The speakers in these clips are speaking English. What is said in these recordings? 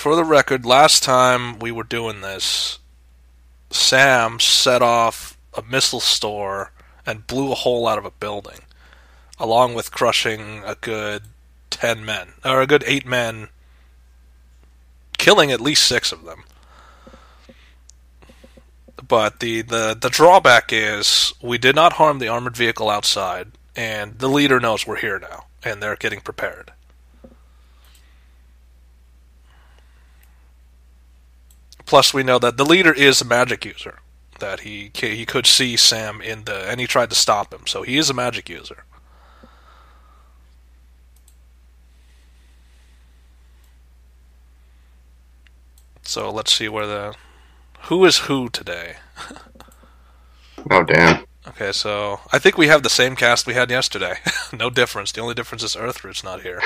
for the record, last time we were doing this, Sam set off a missile store and blew a hole out of a building, along with crushing a good 10 men, or a good 8 men, killing at least 6 of them. But the drawback is we did not harm the armored vehicle outside, and the leader knows we're here now, and they're getting prepared. Plus, we know that the leader is a magic user. That he could see Sam and he tried to stop him, so he is a magic user. So let's see who is who today. Oh, damn. Okay, so I think we have the same cast we had yesterday. No difference. The only difference is Earthroot's not here.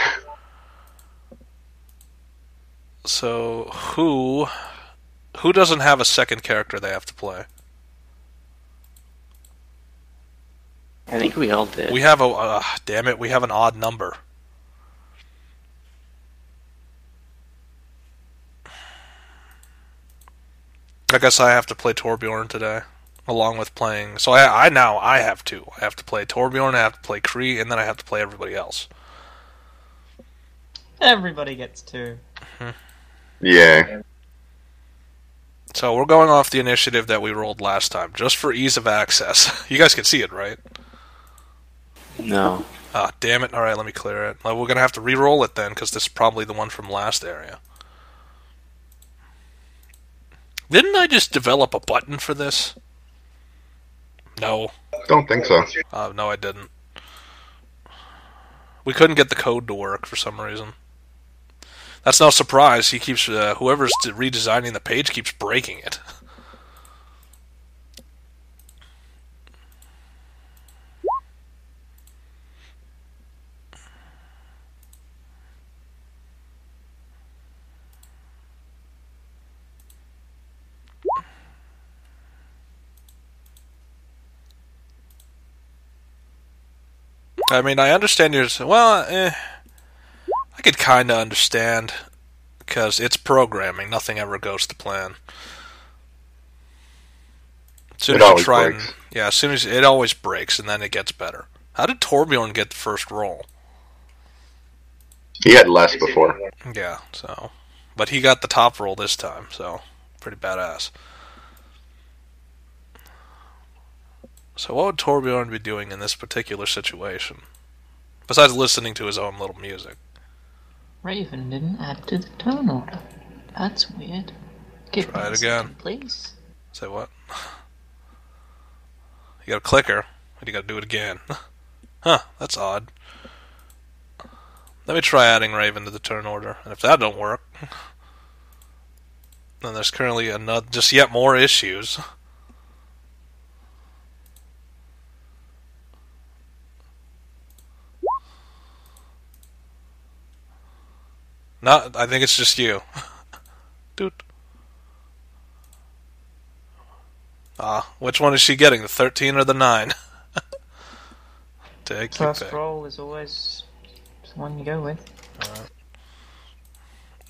So who doesn't have a second character they have to play? I think we all did. We have damn it, we have an odd number. I guess I have to play Torbjorn today, along with playing... So I have two. I have to play Torbjorn, I have to play Kree, and then I have to play everybody else. Everybody gets 2. Yeah. So we're going off the initiative that we rolled last time, just for ease of access. You guys can see it, right? No. Ah, damn it. Alright, let me clear it. Well, we're going to have to re-roll it then, because this is probably the one from last area. Didn't I just develop a button for this? No. Don't think so. No, I didn't. We couldn't get the code to work for some reason. That's no surprise. He keeps whoever's redesigning the page keeps breaking it. I mean, I understand I could kind of understand, because it's programming. Nothing ever goes to plan. As soon as you try breaks. As soon as it always breaks, and then it gets better. How did Torbjorn get the first roll? He had less before. Yeah, so... But he got the top roll this time, so... Pretty badass. So what would Torbjorn be doing in this particular situation? Besides listening to his own little music. Raven didn't add to the turn order. That's weird. Try it again. Please. Say what? You got a clicker, but you got to do it again. Huh, that's odd. Let me try adding Raven to the turn order, and if that don't work, then there's currently just yet more issues. I think it's just you. Dude. Which one is she getting? The 13 or the 9? Take your pick. First roll is always the one you go with. Alright.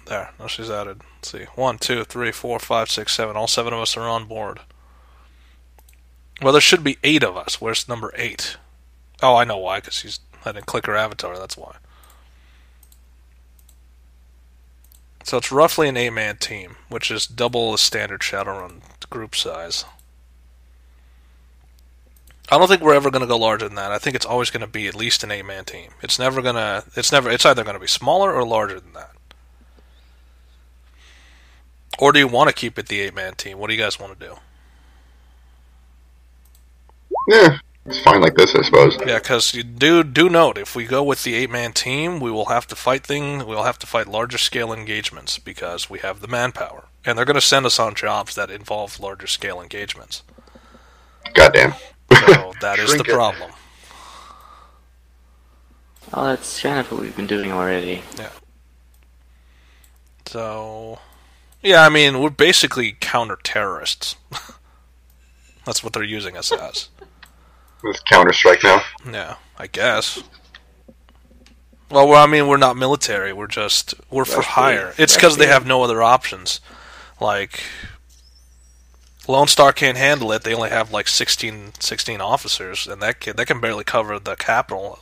There, now she's added. Let's see. 1, 2, 3, 4, 5, 6, 7. All 7 of us are on board. Well, there should be 8 of us. Where's number 8? Oh, I know why, because I didn't click her avatar, that's why. So it's roughly an 8-man team, which is double the standard Shadowrun group size. I don't think we're ever going to go larger than that. I think it's always going to be at least an 8-man team. It's either going to be smaller or larger than that. Or do you want to keep it the 8-man team? What do you guys want to do? Yeah, it's fine like this, I suppose. Yeah, because you do note, if we go with the 8-man team, we will have to fight larger scale engagements because we have the manpower. And they're going to send us on jobs that involve larger scale engagements. Goddamn. So that is the problem. Oh, that's kind of what we've been doing already. Yeah. So... Yeah, I mean, we're basically counter-terrorists. That's what they're using us as. It's Counter-Strike now? Yeah, I guess. Well, I mean, we're not military. We're for hire. It's because they have no other options. Like, Lone Star can't handle it. They only have like 16 officers, and that can barely cover the capital,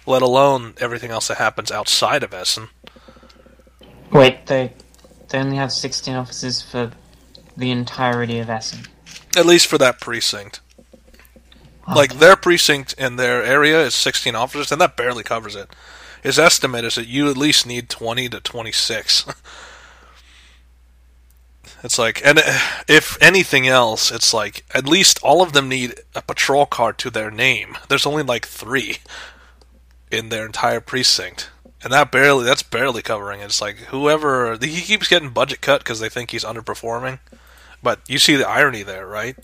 let alone everything else that happens outside of Essen. Wait, they only have 16 officers for the entirety of Essen. At least for that precinct. Okay. Like, their precinct in their area is 16 officers, and that barely covers it. His estimate is that you at least need 20 to 26. It's like, and if anything else, it's like, at least all of them need a patrol car to their name. There's only like 3 in their entire precinct. And that's barely covering it. It's like, he keeps getting budget cut because they think he's underperforming. But you see the irony there, right?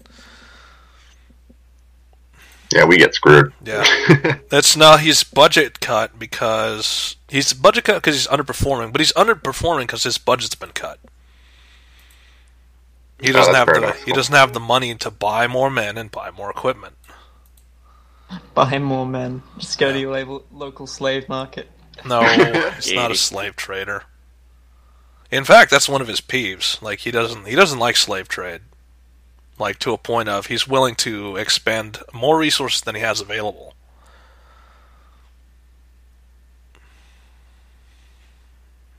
Yeah, we get screwed. Yeah. He's budget cut because he's underperforming, but he's underperforming because his budget's been cut. He doesn't have the money to buy more men and buy more equipment. Buy more men. Just go to your local slave market. No, he's not a slave trader. In fact, that's one of his peeves. Like, he doesn't like slave trade. Like, to a point of he's willing to expend more resources than he has available.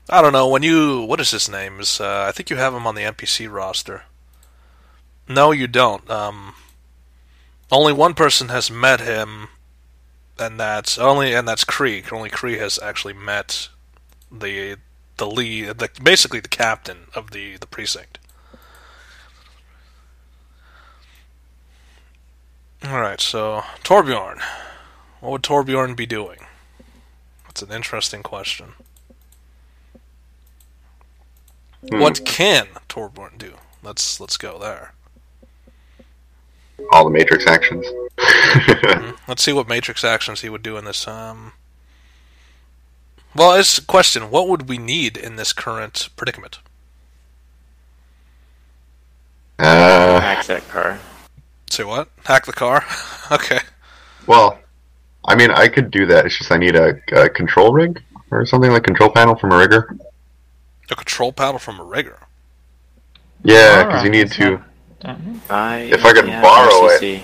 I don't know, what is his name? I think you have him on the NPC roster. No, you don't. Only one person has met him, and that's Krieg. Only Krieg has actually met the lead, basically the captain of the precinct. Alright, so Torbjorn. What would Torbjorn be doing? That's an interesting question. What can Torbjorn do? Let's go there. All the Matrix actions. Let's see what Matrix actions he would do in this. Well, it's a question. What would we need in this current predicament? Hack that car. Say what? Hack the car? Okay. Well, I mean, I could do that. It's just I need a control rig or something, like control panel from a rigger. A control panel from a rigger? Yeah, because you need to... If I could borrow it...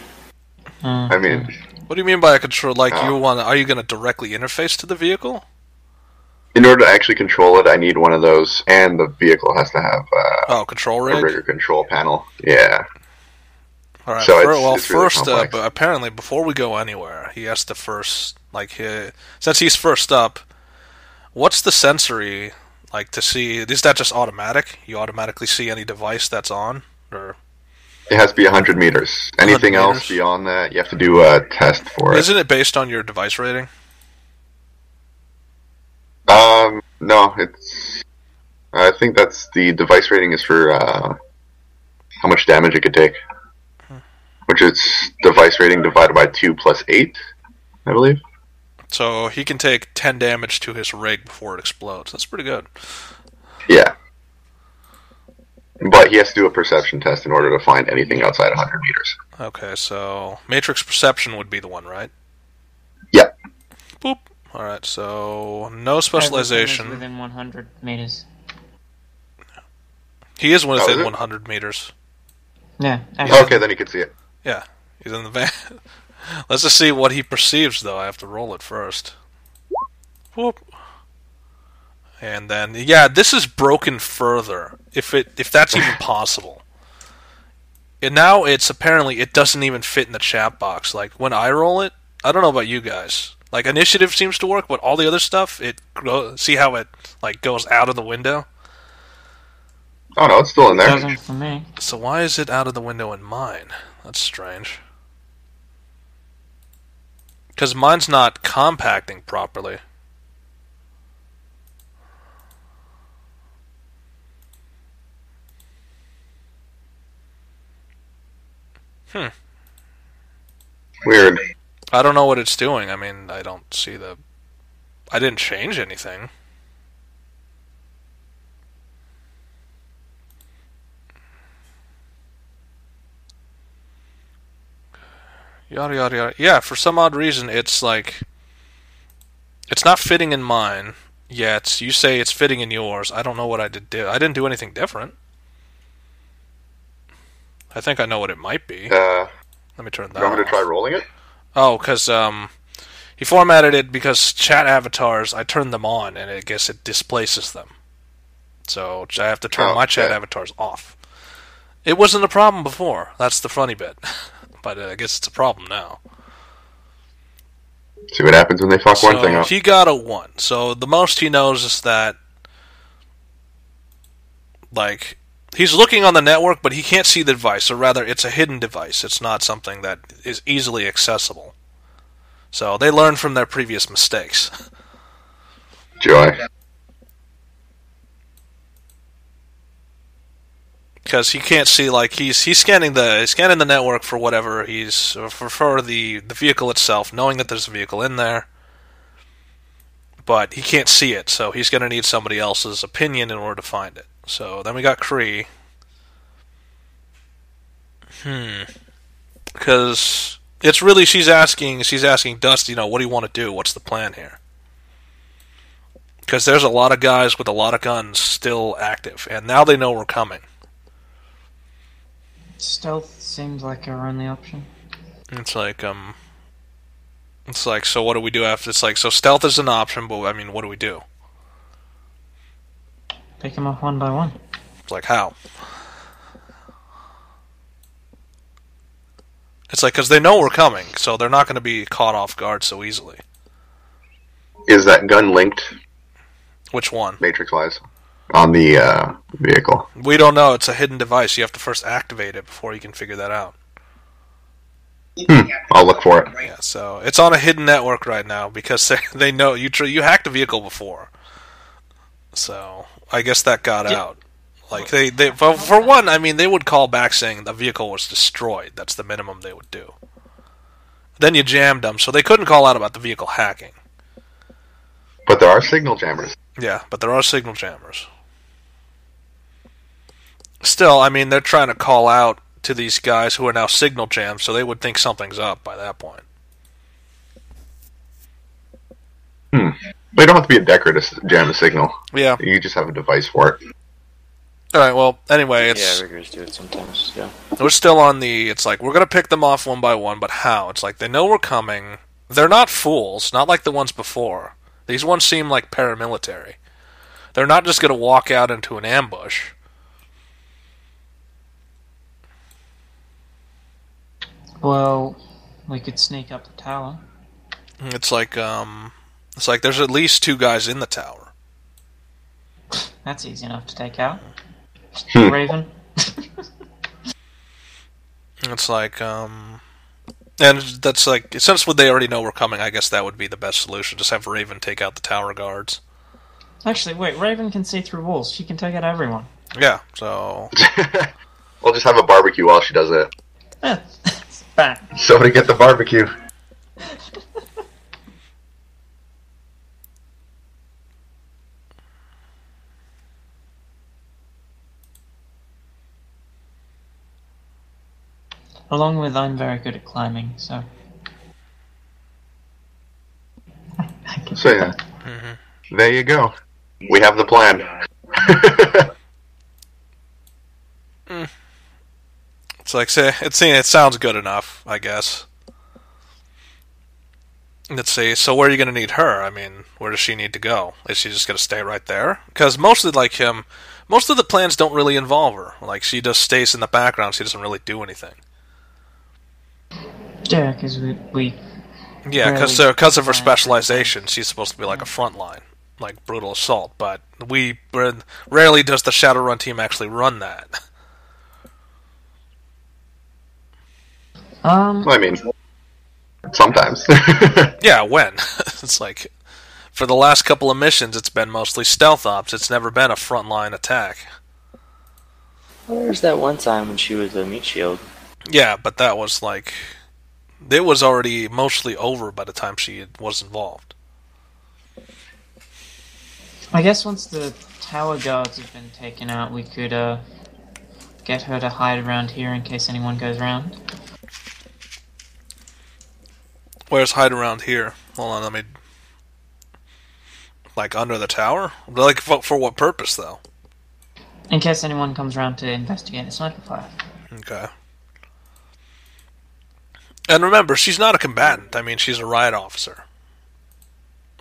I mean... What do you mean by a control? Like, are you going to directly interface to the vehicle? In order to actually control it, I need one of those, and the vehicle has to have control rig? a rigger control panel. Yeah. All right. So first, really apparently, before we go anywhere, he has to first, since he's first up, what's the sensory to see? Is that just automatic? You automatically see any device that's on, or? It has to be 100 meters. Anything else beyond that, you have to do a test for it. Isn't it based on your device rating? No, it's. I think that's the device rating is for how much damage it could take. Which is device rating divided by 2 plus 8, I believe. So he can take 10 damage to his rig before it explodes. That's pretty good. Yeah. But he has to do a perception test in order to find anything outside 100 meters. Okay, so Matrix Perception would be the one, right? Yep. Boop. Alright, so no specialization. Everything is within 100 meters. He is within 100 meters. Yeah. Okay, then you can see it. Yeah, he's in the van. Let's just see what he perceives, though. I have to roll it first. Whoop. And then, this is broken further, if that's even possible. And now apparently it doesn't even fit in the chat box. Like, when I roll it, I don't know about you guys. Like, initiative seems to work, but all the other stuff, see how it, goes out of the window? Oh, no, it's still in there. It doesn't for me. So why is it out of the window in mine? That's strange. Because mine's not compacting properly. Weird. I don't know what it's doing. I mean, I don't see I didn't change anything. Yada yada yada. Yeah, for some odd reason, it's It's not fitting in mine yet. You say it's fitting in yours. I don't know what I did. I didn't do anything different. I think I know what it might be. Let me turn that You want me to off. try rolling it? Oh, because he formatted it because chat avatars, I turned them on, and I guess it displaces them. So I have to turn my chat avatars off. It wasn't a problem before. That's the funny bit. But I guess it's a problem now. See what happens when they fuck one thing up. He got a 1. So the most he knows is that, like, he's looking on the network, but he can't see the device, or rather, it's a hidden device. It's not something that is easily accessible. So they learn from their previous mistakes. Joy. Because he can't see, like, he's scanning the network for whatever for the vehicle itself, knowing that there's a vehicle in there, but he can't see it, so he's going to need somebody else's opinion in order to find it. So then we got Kree. Because it's really, she's asking Dusty, what do you want to do? What's the plan here? Because there's a lot of guys with a lot of guns still active, and now they know we're coming. Stealth seems like our only option. It's like, so what do we do after? It's like, so stealth is an option, but, I mean, what do we do? Pick them off one by one. It's like, how? It's like, because they know we're coming, so they're not going to be caught off guard so easily. Is that gun linked? Which one? Matrix-wise. On the vehicle. We don't know. It's a hidden device. You have to first activate it before you can figure that out. I'll look for it. Yeah, so it's on a hidden network right now because they know you hacked a vehicle before. So I guess that got out. Like they for one, I mean, they would call back saying the vehicle was destroyed. That's the minimum they would do. Then you jammed them, so they couldn't call out about the vehicle hacking. But there are signal jammers. Yeah, but there are signal jammers. Still, I mean, they're trying to call out to these guys who are now signal jammed, so they would think something's up by that point. They don't have to be a decker to jam a signal. Yeah. You just have a device for it. Alright, well, anyway, it's... Yeah, riggers do it sometimes, yeah. We're still on the... It's like, we're going to pick them off one by one, but how? It's like, they know we're coming. They're not fools, not like the ones before. These ones seem like paramilitary. They're not just going to walk out into an ambush. Well, we could sneak up the tower. It's like there's at least 2 guys in the tower. That's easy enough to take out. Raven. It's like, and that's like, since they already know we're coming, I guess that would be the best solution. Just have Raven take out the tower guards. Actually, wait, Raven can see through walls. She can take out everyone. Yeah, so... We'll just have a barbecue while she does it. Yeah, it's bad. Somebody get the barbecue. Along with, I'm very good at climbing, so... So yeah, There you go. We have the plan. It's like, it sounds good enough, I guess. Let's see, so where are you going to need her? I mean, where does she need to go? Is she just going to stay right there? Because mostly, like him, most of the plans don't really involve her. Like, she just stays in the background, she doesn't really do anything. Yeah, because we Yeah, because of her specialization, she's supposed to be like a front line, like brutal assault. But rarely does the Shadowrun team actually run that. I mean, sometimes. Yeah, when? It's like, for the last couple of missions, it's been mostly stealth ops. It's never been a frontline attack. Well, there's that one time when she was a meat shield. Yeah, but that was like... It was already mostly over by the time she was involved. I guess once the tower guards have been taken out, we could get her to hide around here in case anyone goes around. Where's hide around here? Hold on, let me... Like under the tower? Like for what purpose, though? In case anyone comes around to investigate the sniper fire. Okay. And remember, she's not a combatant. I mean, she's a riot officer.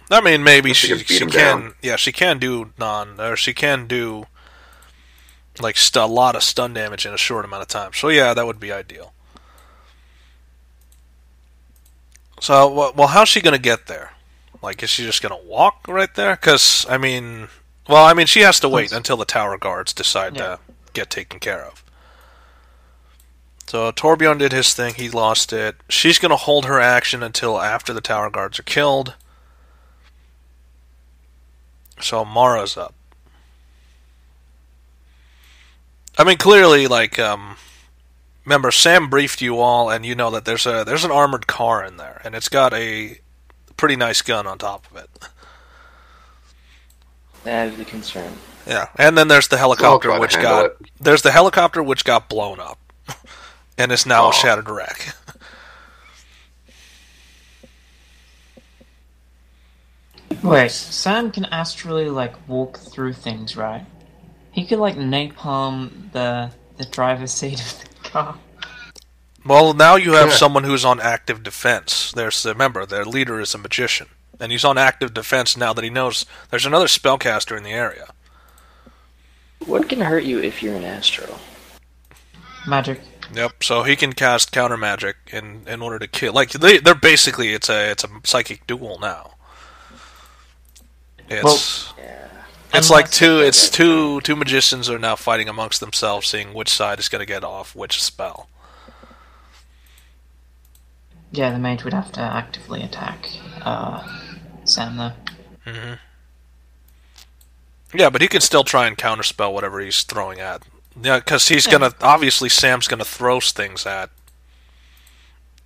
I mean, maybe she can down. Yeah, she can do she can do like a lot of stun damage in a short amount of time. So yeah, that would be ideal. So well, how's she gonna get there? Like, is she just gonna walk right there? Because I mean, she has to wait until the tower guards decide to get taken care of. So Torbjorn did his thing. He lost it. She's gonna hold her action until after the tower guards are killed. So Mara's up. I mean, clearly, like, remember, Sam briefed you all, and you know that there's an armored car in there, and it's got a pretty nice gun on top of it. That is the concern. Yeah, and then there's the helicopter which got blown up, and is now a shattered wreck. Wait, Sam can astrally, like, walk through things, right? He could, like, napalm the driver's seat of the car. Well, now you have someone who's on active defense. Remember, their leader is a magician, and he's on active defense now that he knows there's another spellcaster in the area. What can hurt you if you're an astro? Magic. Yep. So he can cast counter magic in order to kill. Like they're basically it's a psychic duel now. It's like two magicians are now fighting amongst themselves, seeing which side is going to get off which spell. Yeah, the mage would have to actively attack Sam, though. Mm-hmm. Yeah, but he can still try and counterspell whatever he's throwing at. Yeah, because obviously Sam's gonna throw things at,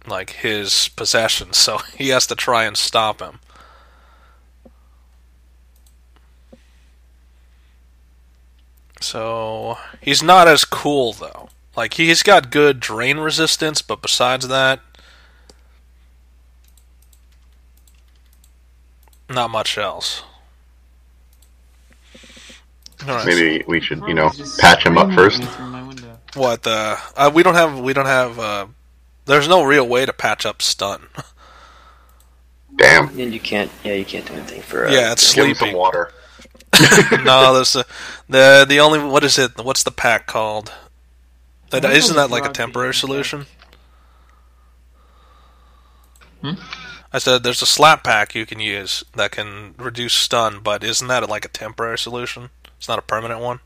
like, his possessions, so he has to try and stop him. So, he's not as cool, though. Like, he's got good drain resistance, but besides that, not much else. Right. Maybe we should, patch him up first. What? We don't have. There's no real way to patch up stun. Damn. And you can't do anything for. It's sleeping. Give him some water. No, there's the only. What is it? What's the pack called? Isn't that like a temporary solution? I said there's a slap pack you can use that can reduce stun, but isn't that like a temporary solution? It's not a permanent one?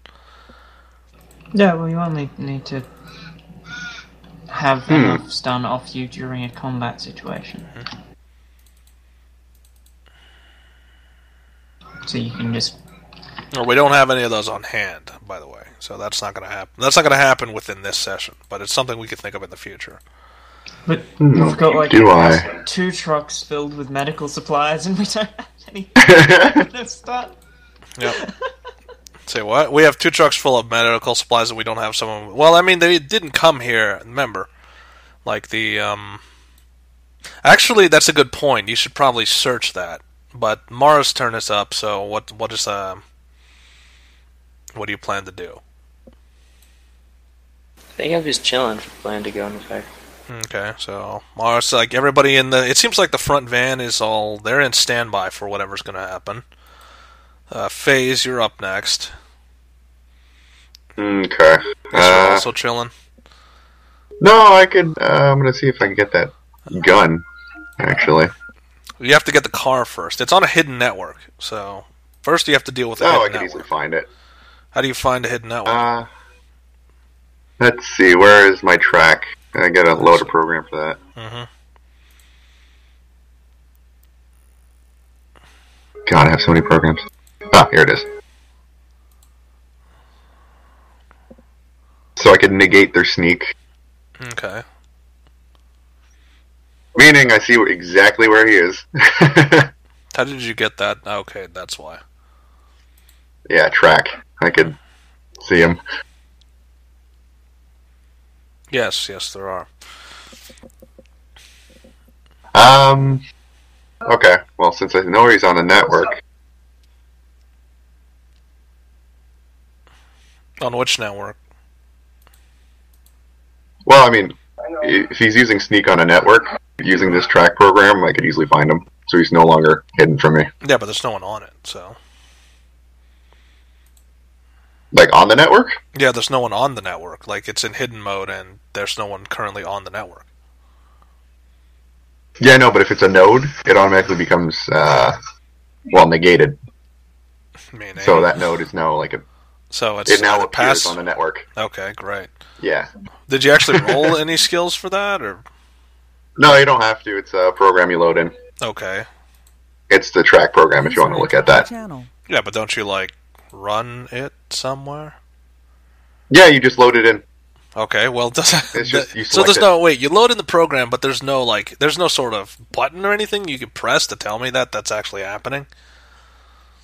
Yeah, well, you only need to have enough stun off you during a combat situation. So you can just... Or we don't have any of those on hand, by the way, so that's not going to happen. That's not going to happen within this session, but it's something we could think of in the future. But we've got, 2 trucks filled with medical supplies, and we don't have any stun. Yep. Say what? We have 2 trucks full of medical supplies and we don't have someone... Well, I mean, they didn't come here, remember. Like the, Actually, that's a good point. You should probably search that. But Mara's turn is up, so what do you plan to do? I think I'm just chilling for the plan to go into effect. Okay, so Mara's like everybody in the... It seems like the front van is all... They're in standby for whatever's going to happen. FaZe, you're up next. Okay. We're also chilling. No, I could. I'm gonna see if I can get that gun. Actually, you have to get the car first. It's on a hidden network, so first you have to deal with the hidden network. I can easily find it. How do you find a hidden network? Let's see. Where is my track? I gotta load a program for that. Mm-hmm. God, I have so many programs. Here it is. So I can negate their sneak. Okay. Meaning I see exactly where he is. How did you get that? Okay, that's why. Yeah, track. I could see him. Yes, there are. Okay, well, since I know he's on the network, On which network? Well, I mean, if he's using sneak on a network, using this track program, I could easily find him. So he's no longer hidden from me. Yeah, but there's no one on it, so... Like, on the network? Yeah, there's no one on the network. Like, it's in hidden mode, and there's no one currently on the network. Yeah, no, but if it's a node, it automatically becomes, negated. Meaning... So that node is now like a... So it now appears on the network. Okay, great. Yeah. Did you actually roll any skills for that, or...? No, you don't have to. It's a program you load in. Okay. It's the track program if you want to look at that. Yeah, but don't you, like, run it somewhere? Yeah, you just load it in. Okay, well, It's just, you so there's select no... Wait, you load in the program, but there's no, like... There's no sort of button or anything you can press to tell me that that's actually happening?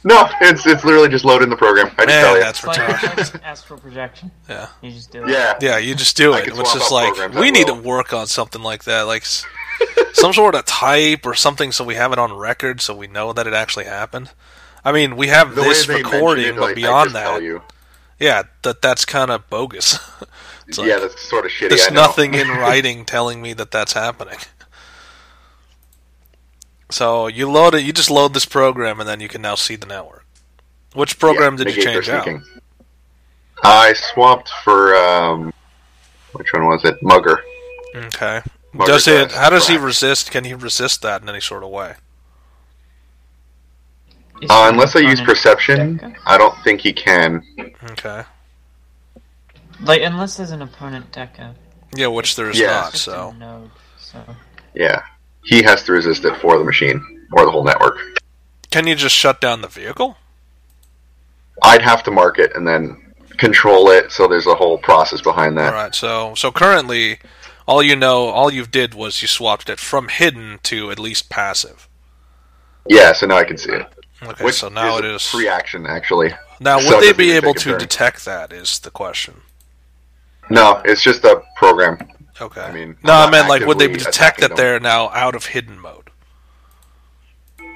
No, it's literally just load in the program. I just tell you. That's retarded. It's like astral projection. Yeah. You just do it. Yeah. Yeah, you just do I it, can which swap is out like... programs We at need to will. work on something like that, like... Some sort of type or something so we have it on record so we know that it actually happened. I mean, we have The this way they recording, mention it, but I beyond just tell that... you. Yeah, that's kind of bogus. It's like, Yeah, that's sort of shitty. there's I know. nothing in writing telling me that that's happening. So you load it. You just load this program, and then you can now see the network. Which program did you negate their change out? sneaking. I swapped for which one was it? Mugger. Okay. Mugger Does it? does How does he crack. resist? Can he resist that in any sort of way? Is Unless I it use on an perception, decker? I don't think he can. Okay. Like, unless there's an opponent decker. Yeah, which there is Yeah. not. It's just So a node, so... Yeah, he has to resist it for the machine or the whole network. can you just shut down the vehicle? I'd have to mark it and then control it. So there's a whole process behind that. All right. So currently, all you did was you swapped it from hidden to at least passive. Yeah, so now I can see it. Okay. Which So now it a is free action actually. Now, So would it they doesn't be even able take a to turn. detect that? Is the question. No, it's just a program. Okay. I mean, no, I'm I not meant like, would they actively detect attacking that them. they're now out of hidden mode?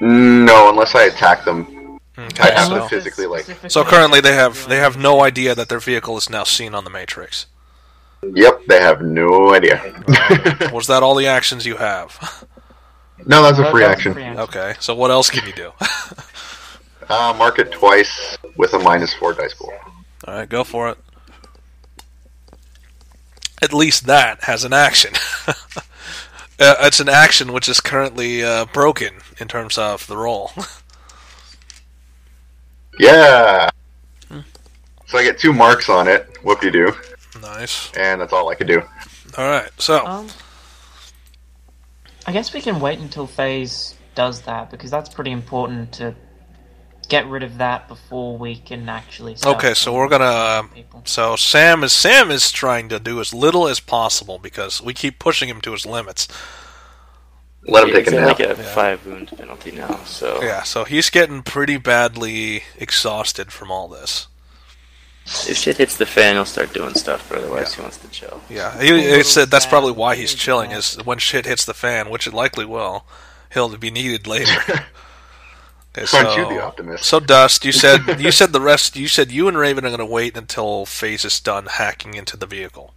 No, unless I attack them. Okay. I'd have So, to physically like. so currently they have no idea that their vehicle is now seen on the Matrix. Yep, they have no idea. Was that all the actions you have? No, that's a That- free that's action. Okay. So what else can you do? Mark it twice with a -4 dice pool. All right, go for it. At least that has an action. It's an action which is currently broken in terms of the roll. Yeah. So I get 2 marks on it. Whoop-de-doo. Nice. And that's all I could do. All right. So I guess we can wait until FaZe does that, because that's pretty important to get rid of that before we can actually start okay, so we're gonna. people. So Sam is trying to do as little as possible because we keep pushing him to his limits. Let him take It's a at nap. like a 5 wound penalty now, so... Yeah, so he's getting pretty badly exhausted from all this. If shit hits the fan, he'll start doing stuff, but otherwise Yeah. he wants to chill. Yeah, he said that's sad. probably why he's Really chilling. sad. Is when shit hits the fan, which it likely will, he'll be needed later. Okay, Aren't you the optimist? So Dust, you said the rest. You said you and Raven are going to wait until FaZe is done hacking into the vehicle.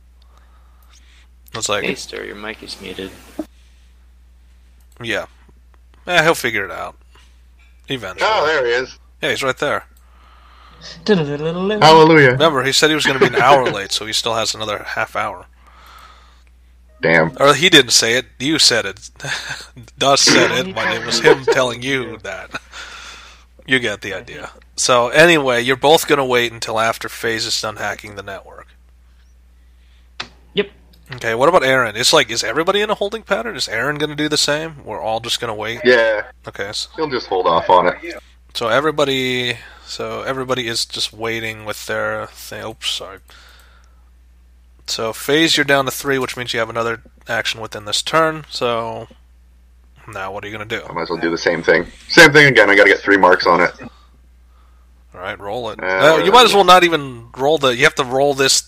It's like, Hey, Stir, your mic is muted. yeah, he'll figure it out eventually. Oh, there he is. Yeah, he's right there. Hallelujah. Remember, he said he was going to be an hour late, so he still has another half hour. Damn. Or he didn't say it. You said it. Dust said it, but it was him telling you that. You get the idea. So anyway, you're both going to wait until after FaZe is done hacking the network. Yep. Okay, what about Aaron? It's like, is everybody in a holding pattern? Is Aaron going to do the same? We're all just going to wait? Yeah, Okay, he'll just hold off on it. so everybody is just waiting with their thing. Oops, sorry. So FaZe, you're down to 3, which means you have another action within this turn. So now what are you going to do? I might as well do the same thing. Same thing again. I got to get 3 marks on it. All right, roll it. where You might is as well not even roll the... You have to roll this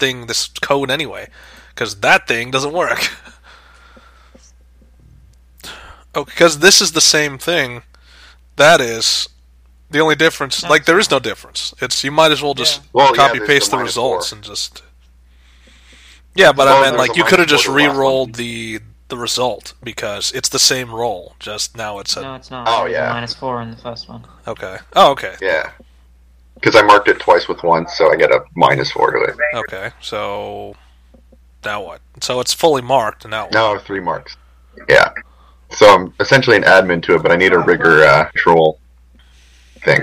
code anyway, because that thing doesn't work. Oh, because this is the same thing. That is The only difference, like, there is no difference. It's you might as well just Well, yeah, copy there's paste the the results 4. and just. Yeah, but Well, I meant there's like a you could have minus just 4 to the last re-rolled one. the result because it's the same roll. Just now it's a No, it's not. Oh, It was yeah. a -4 in the first one. okay. Oh, okay. Yeah. Because I marked it twice with once, so I get a -4 to it. Okay. So now what? So it's fully marked now. What? No, 3 marks. Yeah. So I'm essentially an admin to it, but I need a rigor control thing.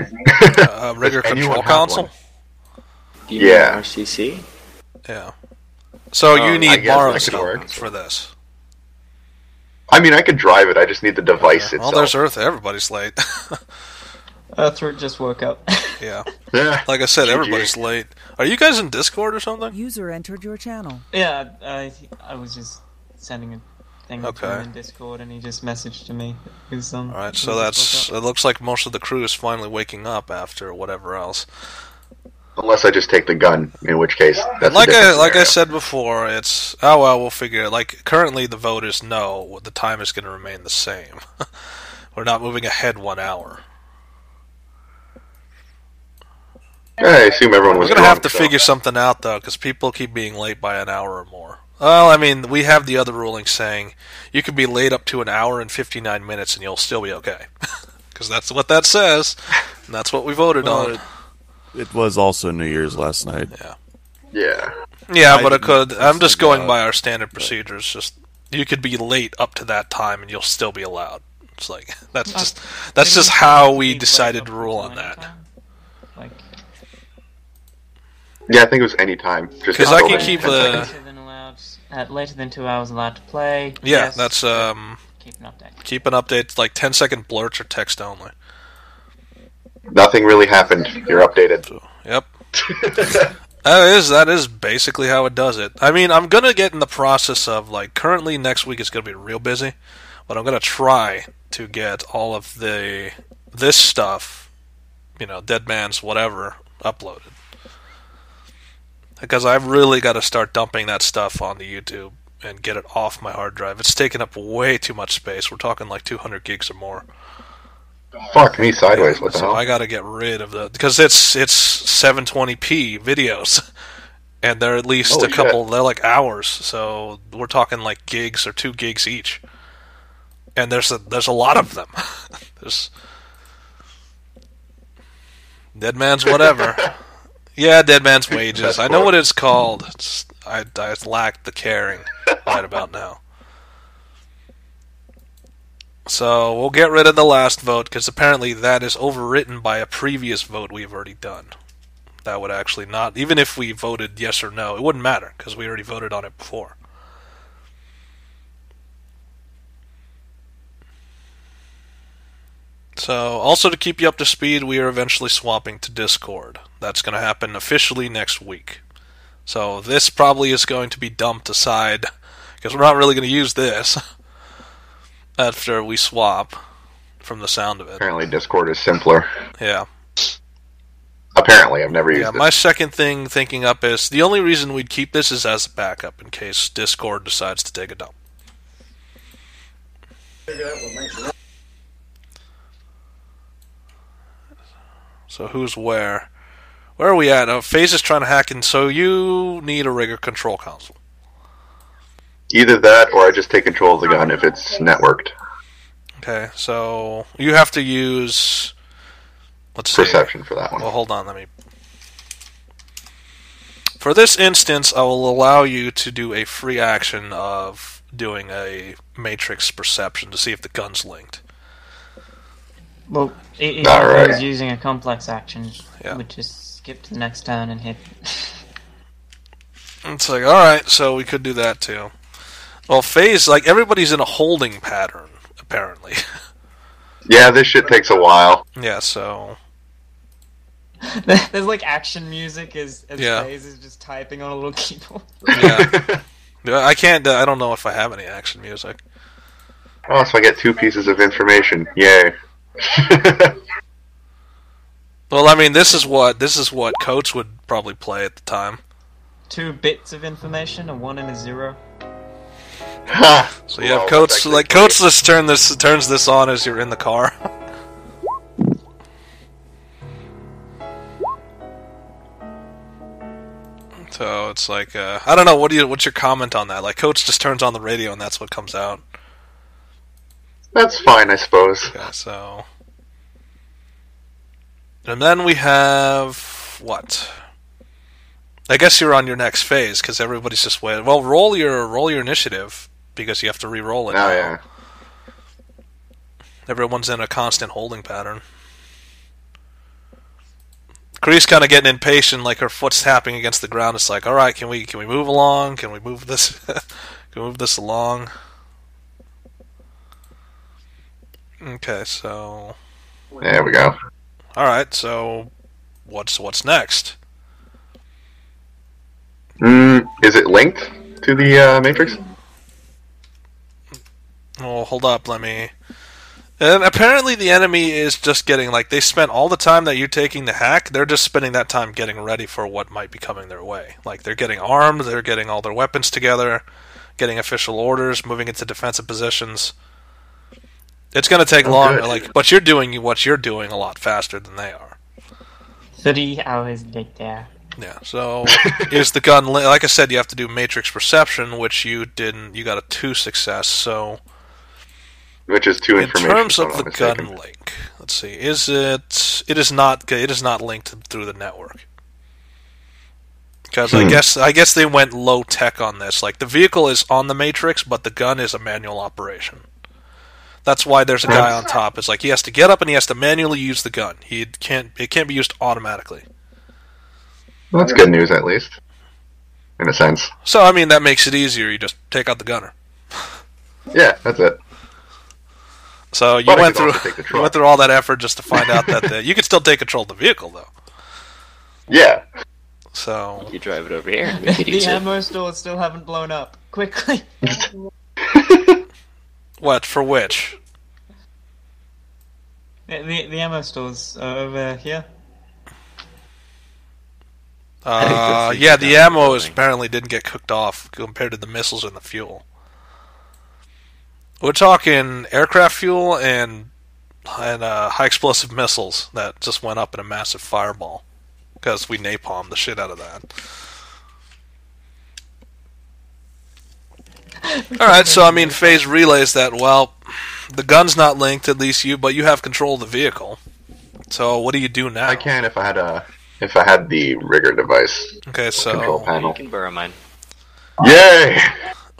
Rigor Anyone control have console. one? Do you Yeah. mean RCC? Yeah. So you I need guess borrow that could work. stone for this. I mean, I could drive it. I just need the device Well, itself. there's Earth. Everybody's late. Earthroot just woke up. Yeah. Yeah. Like I said, GG. everybody's late. Are you guys in Discord or something? User entered your channel. Yeah, I was just sending a thing to Okay. him in Discord, and he just messaged to me. All right. So that's. It looks like most of the crew is finally waking up after whatever else. Unless I just take the gun, in which case that's Like a different I scenario. said before, it's oh well, we'll figure it. Like currently, the vote is no. The time is going to remain the same. We're not moving ahead 1 hour. Yeah, I assume everyone was We're going to have drunk, to so- figure something out though, because people keep being late by an hour or more. Well, I mean, we have the other ruling saying you can be late up to 1 hour and 59 minutes, and you'll still be okay, because that's what that says, and that's what we voted on. It was also New Year's last night. Yeah. Yeah, I but it didn't could. I'm just figure going out- by our standard procedures. Just you could be late up to that time, and you'll still be allowed. It's like that's just how we decided to rule on that. Like, Yeah, I think it was any time. Just 'Cause I until can then. keep 10 a- seconds. later than 2 hours allowed to play. Yeah, Yes, that's keep an update. keep an update like 10-second blurts or text only. Nothing really happened. You're updated. So, yep. That is basically how it does it. I mean, I'm gonna get in the process of like currently next week is gonna be real busy, but I'm gonna try to get all of this stuff, Dead Man's whatever, uploaded. Because I've really got to start dumping that stuff onto YouTube and get it off my hard drive. It's taking up way too much space. We're talking like 200 gigs or more. Fuck me sideways. What the So hell? I got to get rid of because it's 720p videos, and they're at least Holy a couple. shit. They're like hours, so we're talking like gigs or 2 gigs each. And there's a lot of them. There's Dead Man's whatever. Yeah, Dead Man's Wages. That's I know cool. what it's called. I lack the caring right about now. So we'll get rid of the last vote because apparently that is overwritten by a previous vote we've already done. That would actually not, even if we voted yes or no, it wouldn't matter because we already voted on it before. So, also to keep you up to speed, we are eventually swapping to Discord. That's going to happen officially next week. So, this probably is going to be dumped aside, because we're not really going to use this after we swap, from the sound of it. Apparently Discord is simpler. Yeah. Apparently, I've never used Yeah, it. my second thing thinking up is, the only reason we'd keep this is as a backup, in case Discord decides to take a dump. So who's where? Where are we at? Oh, FaZe is trying to hack in, so you need a rigor control console. Either that, or I just take control of the gun if it's networked. Okay, so you have to use... Let's see. Perception for that one. Well, hold on, let me... For this instance, I will allow you to do a free action of doing a matrix perception to see if the gun's linked. Well, if All I right. was using a complex action, Yeah. would just skip to the next turn and hit. It's like, alright, so we could do that too. Well, FaZe, like, everybody's in a holding pattern, apparently. Yeah, this shit takes a while. Yeah, so... There's like action music as Yeah. FaZe is just typing on a little keyboard. Yeah. I can't, I don't know if I have any action music. Oh, so I get 2 pieces of information. Yay. Well, I mean, this is what Coates would probably play at the time. 2 bits of information, a 1 and a 0. Ha! So you have Well, Coates, that's like actually Coates just turns this on as you're in the car. it's like I don't know. What's your comment on that? Like, Coach just turns on the radio and that's what comes out. That's fine, I suppose. Okay, so, and then we have what? I guess you're on your next phase because everybody's just waiting. Well, roll your initiative because you have to re-roll it. Oh now. yeah. Everyone's in a constant holding pattern. Kree's kind of getting impatient, like her foot's tapping against the ground. It's like, all right, can we move along? Can we move this? Can we move this along? Okay, so There we go. all right, so what's next? Is it linked to the Matrix? Well, hold up, let me. And apparently the enemy is just getting, like, they spent all the time that you're taking to hack, they're just spending that time getting ready for what might be coming their way. Like, they're getting armed, they're getting all their weapons together, getting official orders, moving into defensive positions. It's going to take longer, like, but you're doing what you're doing a lot faster than they are. 30 hours later. Yeah, so is the gun, like I said, you have to do Matrix Perception, which you didn't, you got a 2 success, so... Which is 2 In information. terms of if I'm the not gun mistaken. link, let's see. It is not linked through the network. Because I guess they went low tech on this. Like, the vehicle is on the Matrix, but the gun is a manual operation. That's why there's a guy on top. It's like he has to get up and he has to manually use the gun. It can't be used automatically. Well, that's good news, at least, in a sense. So I mean that makes it easier. You just take out the gunner. Yeah, that's it. So you But I went could through also take the you truck. went through all that effort just to find out that you could still take control of the vehicle though. Yeah. So You drive it over here and we could The use it. ammo stores still haven't blown up. Quickly! what for which? The ammo stores are over here. Yeah, the ammo apparently didn't get cooked off compared to the missiles and the fuel. We're talking aircraft fuel and high explosive missiles that just went up in a massive fireball because we napalmed the shit out of that. Alright, so I mean, FaZe relays that, well, the gun's not linked, at least but you have control of the vehicle. So what do you do now? I can if I had the rigger device Okay, control so... panel. You can borrow mine. Yay!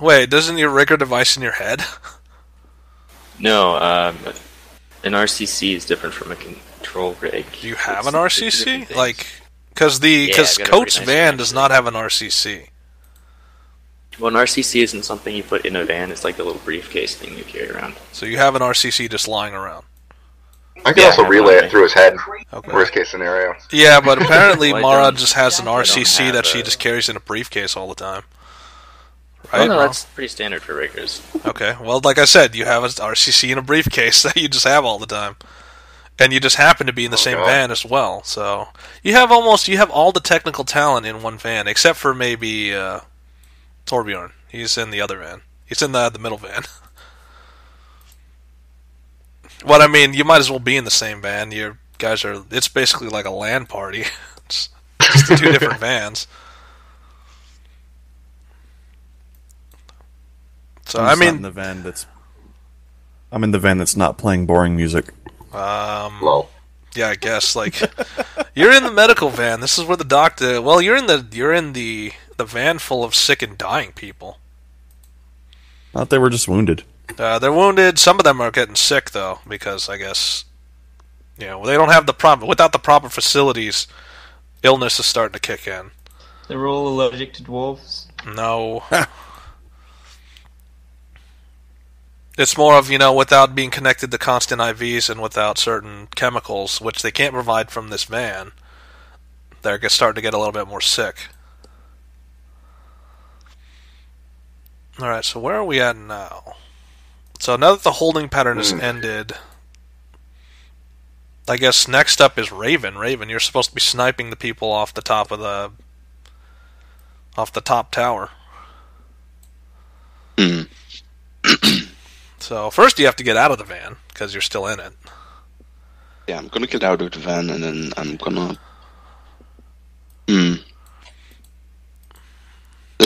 Wait, doesn't your rigger device in your head? No, an RCC is different from a control rig. Do you have It's an two RCC? different things. Like, because I've got a Coates' pretty nice van one, does actually. not have an RCC. Well, an RCC isn't something you put in a van. It's like the little briefcase thing you carry around. So you have an RCC just lying around. I can Yeah, also I have relay one. it through his head. Okay. Worst case scenario. Yeah, but apparently Well, I Mara don't- just has an I don't RCC have that she a- just carries in a briefcase all the time. Oh, Right? no, Ron? that's pretty standard for riggers. Okay. Well, like I said, you have an RCC in a briefcase that you just have all the time. And you just happen to be in the same God. van as well. So you have all the technical talent in one van, except for maybe Torbjorn. He's in the other van. He's in the middle van. What I mean, you might as well be in the same van. You guys are. It's basically like a LAN party. It's just the two different vans. So I I'm mean, in the van that's not playing boring music. Lol. yeah, I guess like you're in the medical van. This is where the doctor. Well, you're in the van full of sick and dying people. Thought they were just wounded. They're wounded. Some of them are getting sick though, because I guess they don't have the proper without the proper facilities. Illness is starting to kick in. They're all allergic to dwarves. No. It's more of, without being connected to constant IVs and without certain chemicals, which they can't provide from this van, they're starting to get a little bit more sick. Alright, so where are we at now? So now that the holding pattern has ended, I guess next up is Raven. Raven, you're supposed to be sniping the people off the top tower. So first you have to get out of the van, because you're still in it. Yeah, I'm gonna get out of the van and then I'm gonna.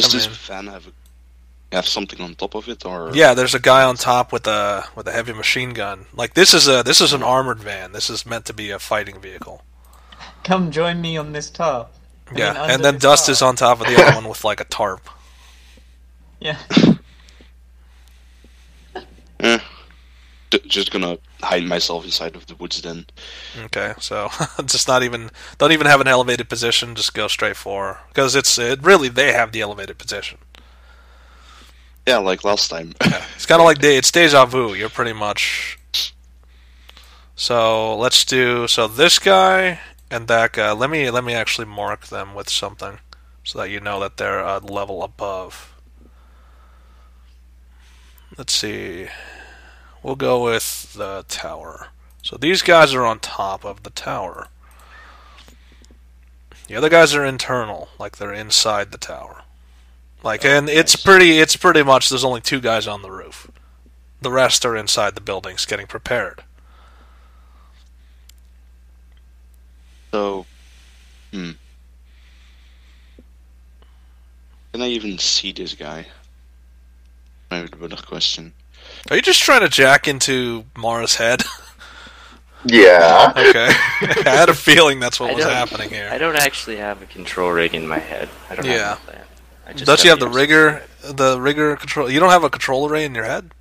Does I this mean- van have something on top of it, or Yeah, there's a guy on top with a heavy machine gun. Like this is an armored van. This is meant to be a fighting vehicle. Come join me on this top. I mean, Yeah, under and then this Dust tarp. is on top of the other one with like a tarp. Yeah. just gonna hide myself inside of the woods then? Okay, so just don't even have an elevated position. Just go straight for, because really they have the elevated position. Yeah, like last time. It's kind of like it's deja vu. You're pretty much. So let's do this guy and that guy. Let me actually mark them with something so that you know that they're a level above. Let's see. We'll go with the tower. So these guys are on top of the tower. The other guys are internal, like they're inside the tower. Like, and it's pretty much there's only 2 guys on the roof. The rest are inside the buildings getting prepared. So, can I even see this guy? Maybe the better question. Are you just trying to jack into Mara's head? Yeah. Okay. I had a feeling that's what was happening I here. don't actually have a control rig in my head. I don't Yeah. have that. I just Don't you have the RCC. rigger control? You don't have a control array in your head?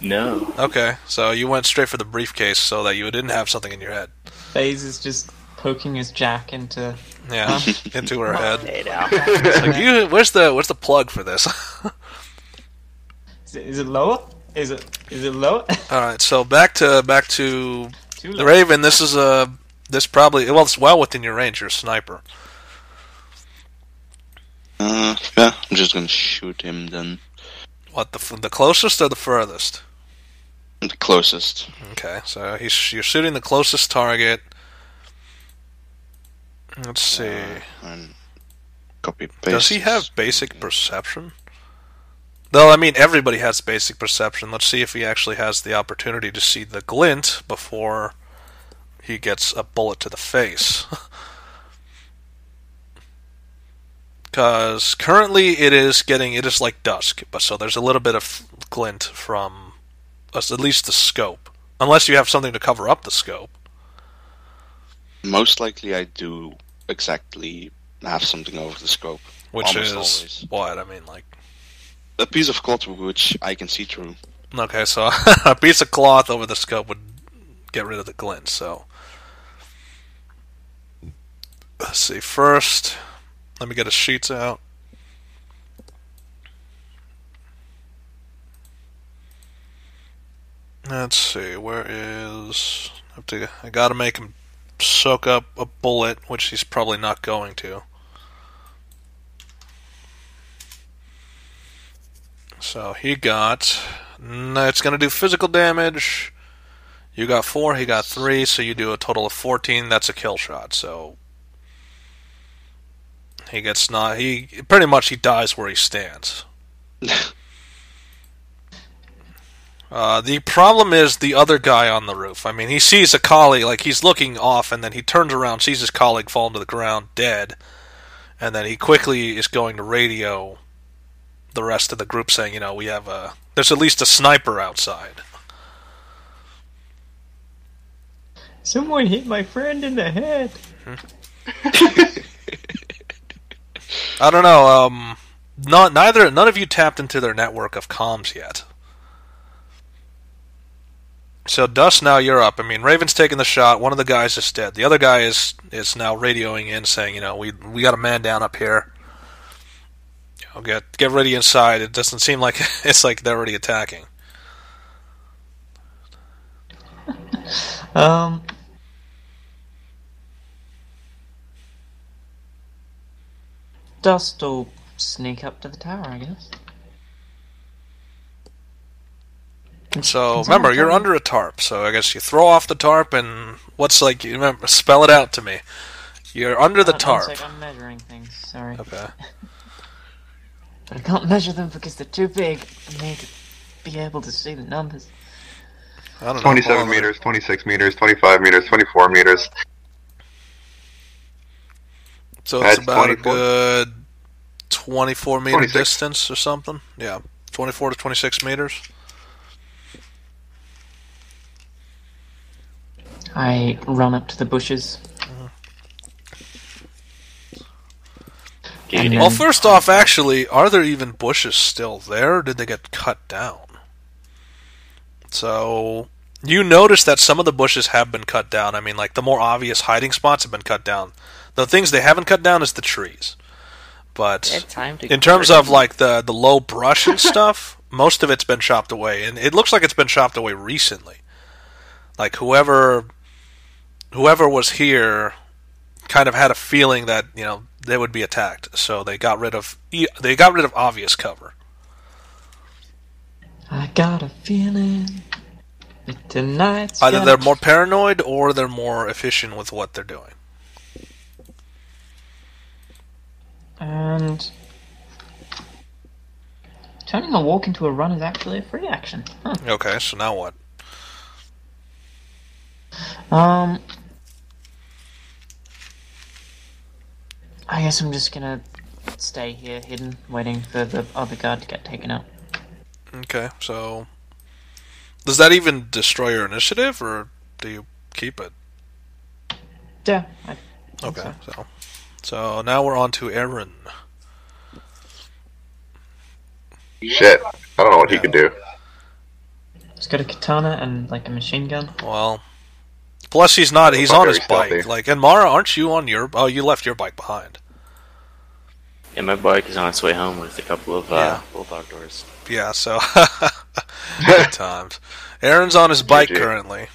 No. Okay, so you went straight for the briefcase so that you didn't have something in your head. FaZe is just poking his jack into... Yeah, into her head. Hey now. It's like, where's the plug for this? Is it lower? Is it lower? Alright, so back to Too the low. Raven. This probably, well, it's well within your range. You're a sniper. Yeah, I'm just gonna shoot him then. What, the closest or the furthest? The closest. Okay, so you're shooting the closest target. Let's see. And copy paste. Does he have basic perception? Though, I mean, everybody has basic perception. Let's see if he actually has the opportunity to see the glint before he gets a bullet to the face. Because currently it is like dusk, but so there's a little bit of glint from at least the scope. Unless you have something to cover up the scope. Most likely I do exactly have something over the scope. Which Almost is always. what? I mean, like... A piece of cloth which I can see through. Okay, so a piece of cloth over the scope would get rid of the glint, so... Let's see, first... Let me get his sheets out. Let's see, where is... I gotta make him soak up a bullet, which he's probably not going to. So he got... It's gonna do physical damage. You got 4, he got 3, so you do a total of 14. That's a kill shot, so... He pretty much dies where he stands. The problem is the other guy on the roof. I mean, he sees a colleague, like he's looking off, and then he turns around, sees his colleague fall to the ground dead, and then he quickly is going to radio the rest of the group saying, we have there's at least a sniper outside. Someone hit my friend in the head. I don't know. None of you tapped into their network of comms yet. So Dust, now you're up. I mean, Raven's taking the shot. One of the guys is dead. The other guy is now radioing in, saying, we got a man down up here. Get ready inside. It doesn't seem like it's like they're already attacking. Dust will sneak up to the tower, I guess. So remember, you're under a tarp. So I guess you throw off the tarp, and remember, spell it out to me. You're under the tarp. One sec, I'm measuring things. Sorry. Okay. But I can't measure them because they're too big for me to be able to see the numbers. I don't know. 27 meters, 26 meters, 25 meters, 24 meters. So it's That's about a 24. good 24-meter 26. distance or something. Yeah, 24 to 26 meters. I run up to the bushes. And Well, then- first off, actually, are there even bushes still there, or did they get cut down? So, you notice that some of the bushes have been cut down. I mean, like, the more obvious hiding spots have been cut down. The things they haven't cut down is the trees. But in terms of, like, the low brush and stuff, most of it's been chopped away. And it looks like it's been chopped away recently. Like, whoever was here kind of had a feeling that, you know, they would be attacked, so they got rid of obvious cover. I got a feeling that tonight's Either gonna- they're more paranoid or they're more efficient with what they're doing. And turning a walk into a run is actually a free action. Huh. Okay, so now what? I guess I'm just gonna stay here hidden, waiting for the other guard to get taken out. Okay, so does that even destroy your initiative, or do you keep it? Yeah, I think Okay, so. so now we're on to Aaron. Shit. I don't know what he could do. He's got a katana and like a machine gun. Well, plus he's on his very bike. stealthy. Like, and Mara, aren't you on your? Oh, you left your bike behind. Yeah, my bike is on its way home with a couple of Yeah. bulldog doors. Yeah, so good times. Aaron's on his bike GG. currently.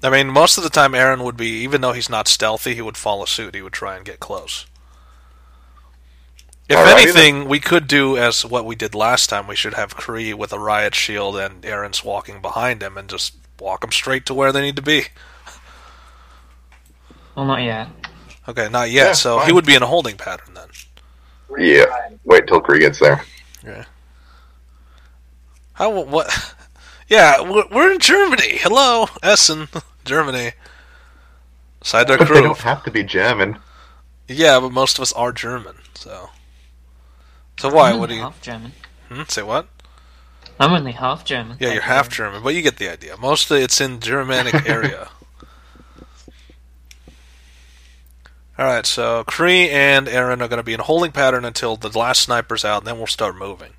I mean, most of the time Aaron would be, even though he's not stealthy, he would follow suit. He would try and get close. If Alrighty anything, we could do as what we did last time. We should have Kree with a riot shield and Aaron's walking behind him and just walk them straight to where they need to be. Well, not yet. Okay, not yet, Yeah, so he fine. would be in a holding pattern then. Yeah. Wait till Kree gets there. Yeah. How? What? Yeah, we're in Germany. Hello, Essen, Germany. Side their But they crew. don't have to be German. Yeah, but most of us are German, so. So why? I'm What do only you? half German. Say what? I'm only half German. Yeah, you're half German, but you get the idea. Mostly, it's in Germanic area. All right, so Kree and Aaron are going to be in a holding pattern until the last sniper's out, and then we'll start moving.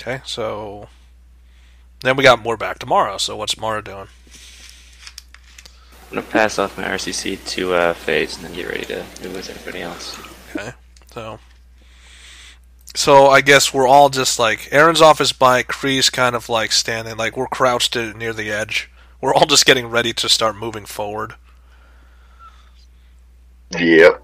Okay, so then we got more back tomorrow. So what's Mara doing? I'm gonna pass off my RCC to Phase and then get ready to move with everybody else. Okay, so I guess we're all just like Aaron's off his bike, Kree's kind of like standing, like we're crouched near the edge. We're all just getting ready to start moving forward. Yep.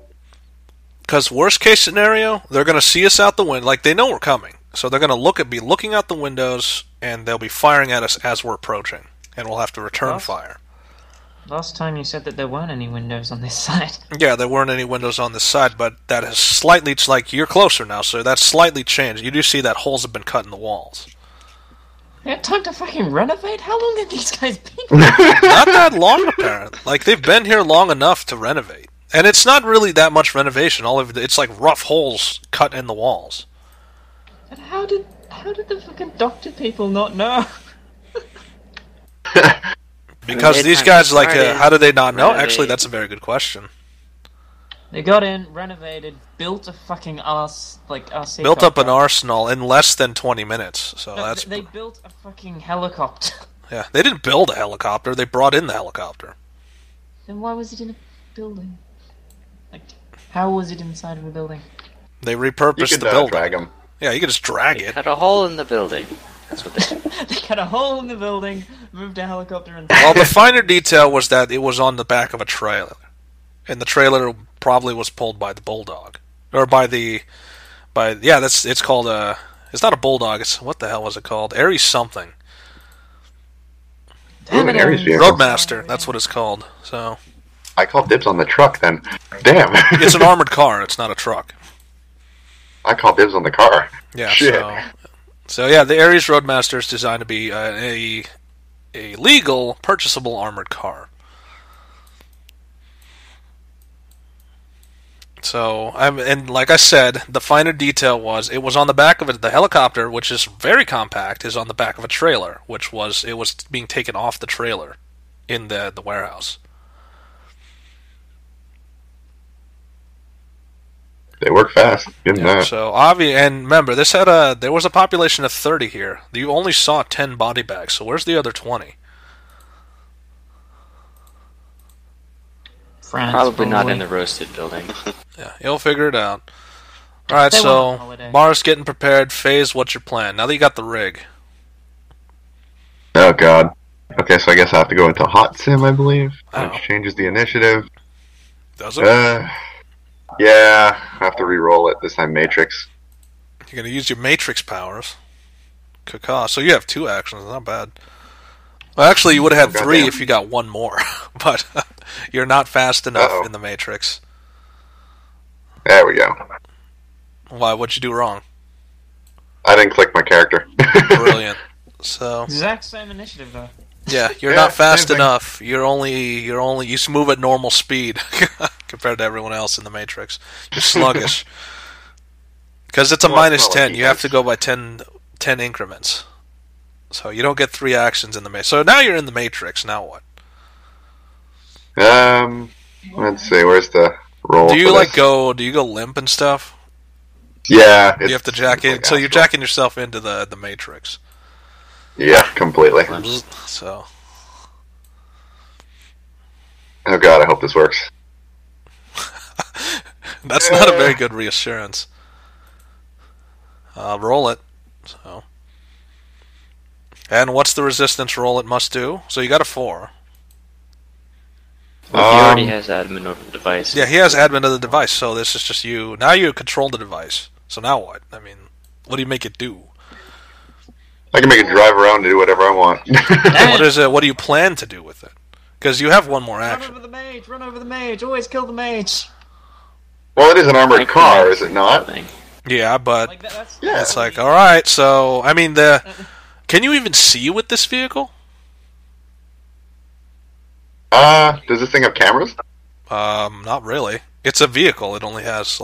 Because worst case scenario, they're going to see us out the window. Like, they know we're coming. So they're going to be looking out the windows, and they'll be firing at us as we're approaching. And we'll have to return What? fire. Last time you said that there weren't any windows on this side. Yeah, there weren't any windows on this side, but that has slightly... It's like, you're closer now, so that's slightly changed. You do see that holes have been cut in the walls. They had time to fucking renovate? How long have these guys been? Not that long, apparently. Like, they've been here long enough to renovate. And it's not really that much renovation. It's like rough holes cut in the walls. And how did the fucking doctor people not know? Because daytime these guys, like, started, how do they not know? renovate. Actually, that's a very good question. They got in, renovated, built a fucking RC Built up an copter. arsenal in less than 20 minutes. So No, that's... they built a fucking helicopter. Yeah, they didn't build a helicopter. They brought in the helicopter. Then why was it in a building? Like, how was it inside of a building? They You repurposed could the building. drag him. Yeah, you could just drag it. Cut a hole in the building. That's what they They cut a hole in the building, moved a helicopter, and Well, the finer detail was that it was on the back of a trailer. And the trailer probably was pulled by the bulldog. Or it's called it's not a bulldog, it's, what the hell was it called? Aries something. Damn it, Ooh, Ares Aaron. vehicle. Roadmaster, that's what it's called. So, I call dibs on the truck then. Damn. it's an armored car, it's not a truck. I call dibs on the car. Yeah, Shit. so yeah, the Ares Roadmaster is designed to be a a legal, purchasable armored car. So, and like I said, the finer detail was it was on the back of it. The helicopter, which is very compact, is on the back of a trailer, it was being taken off the trailer in the warehouse. They work fast. Give them that. So and remember, there was a population of 30 here. You only saw 10 body bags. So where's the other 20? France, Probably not in the roasted building. Yeah, you'll figure it out. All right, They went on so holiday. Mars getting prepared. Phase, what's your plan? Now that you got the rig. Oh god. Okay, so I guess I have to go into hot sim, I believe, Oh. which changes the initiative. Does it? Yeah, I have to re-roll it, this time Matrix. You're going to use your Matrix powers. Caca. So you have 2 actions. Not bad. Well, actually, you would have had 3 goddamn. if you got 1 more. But you're not fast enough Uh-oh. in the Matrix. There we go. Why? What'd you do wrong? I didn't click my character. Brilliant. So Exact same initiative though. yeah, you're Yeah, not fast same thing. enough. You move at normal speed compared to everyone else in the Matrix. You're sluggish. Because it's a Well, minus it's not like 10. you You have guys- to go by 10 increments. So you don't get 3 actions in the Matrix. So now you're in the Matrix. Now what? Let's see, where's the roll? Do you for this? do you go limp and stuff? Yeah. You have to jack in. So you're jacking yourself into the Matrix. Yeah, completely. So Oh god, I hope this works. that's not a very good reassurance. Roll it. So. And what's the resistance roll it must do? So you got a 4. Well, he already has admin over the device. Yeah, he has admin of the device, so this is just you. Now you control the device. So now what? I mean, what do you make it do? I can make it drive around and do whatever I want. What is it? What do you plan to do with it? Because you have 1 more Run action. over the mage! Run over the mage! Always kill the mage! Well, it is an armored Like car, that is it not? thing. Yeah, but Like that's Yeah. it's like, all right. So I mean, can you even see with this vehicle? Does this thing have cameras? Not really. It's a vehicle. It only has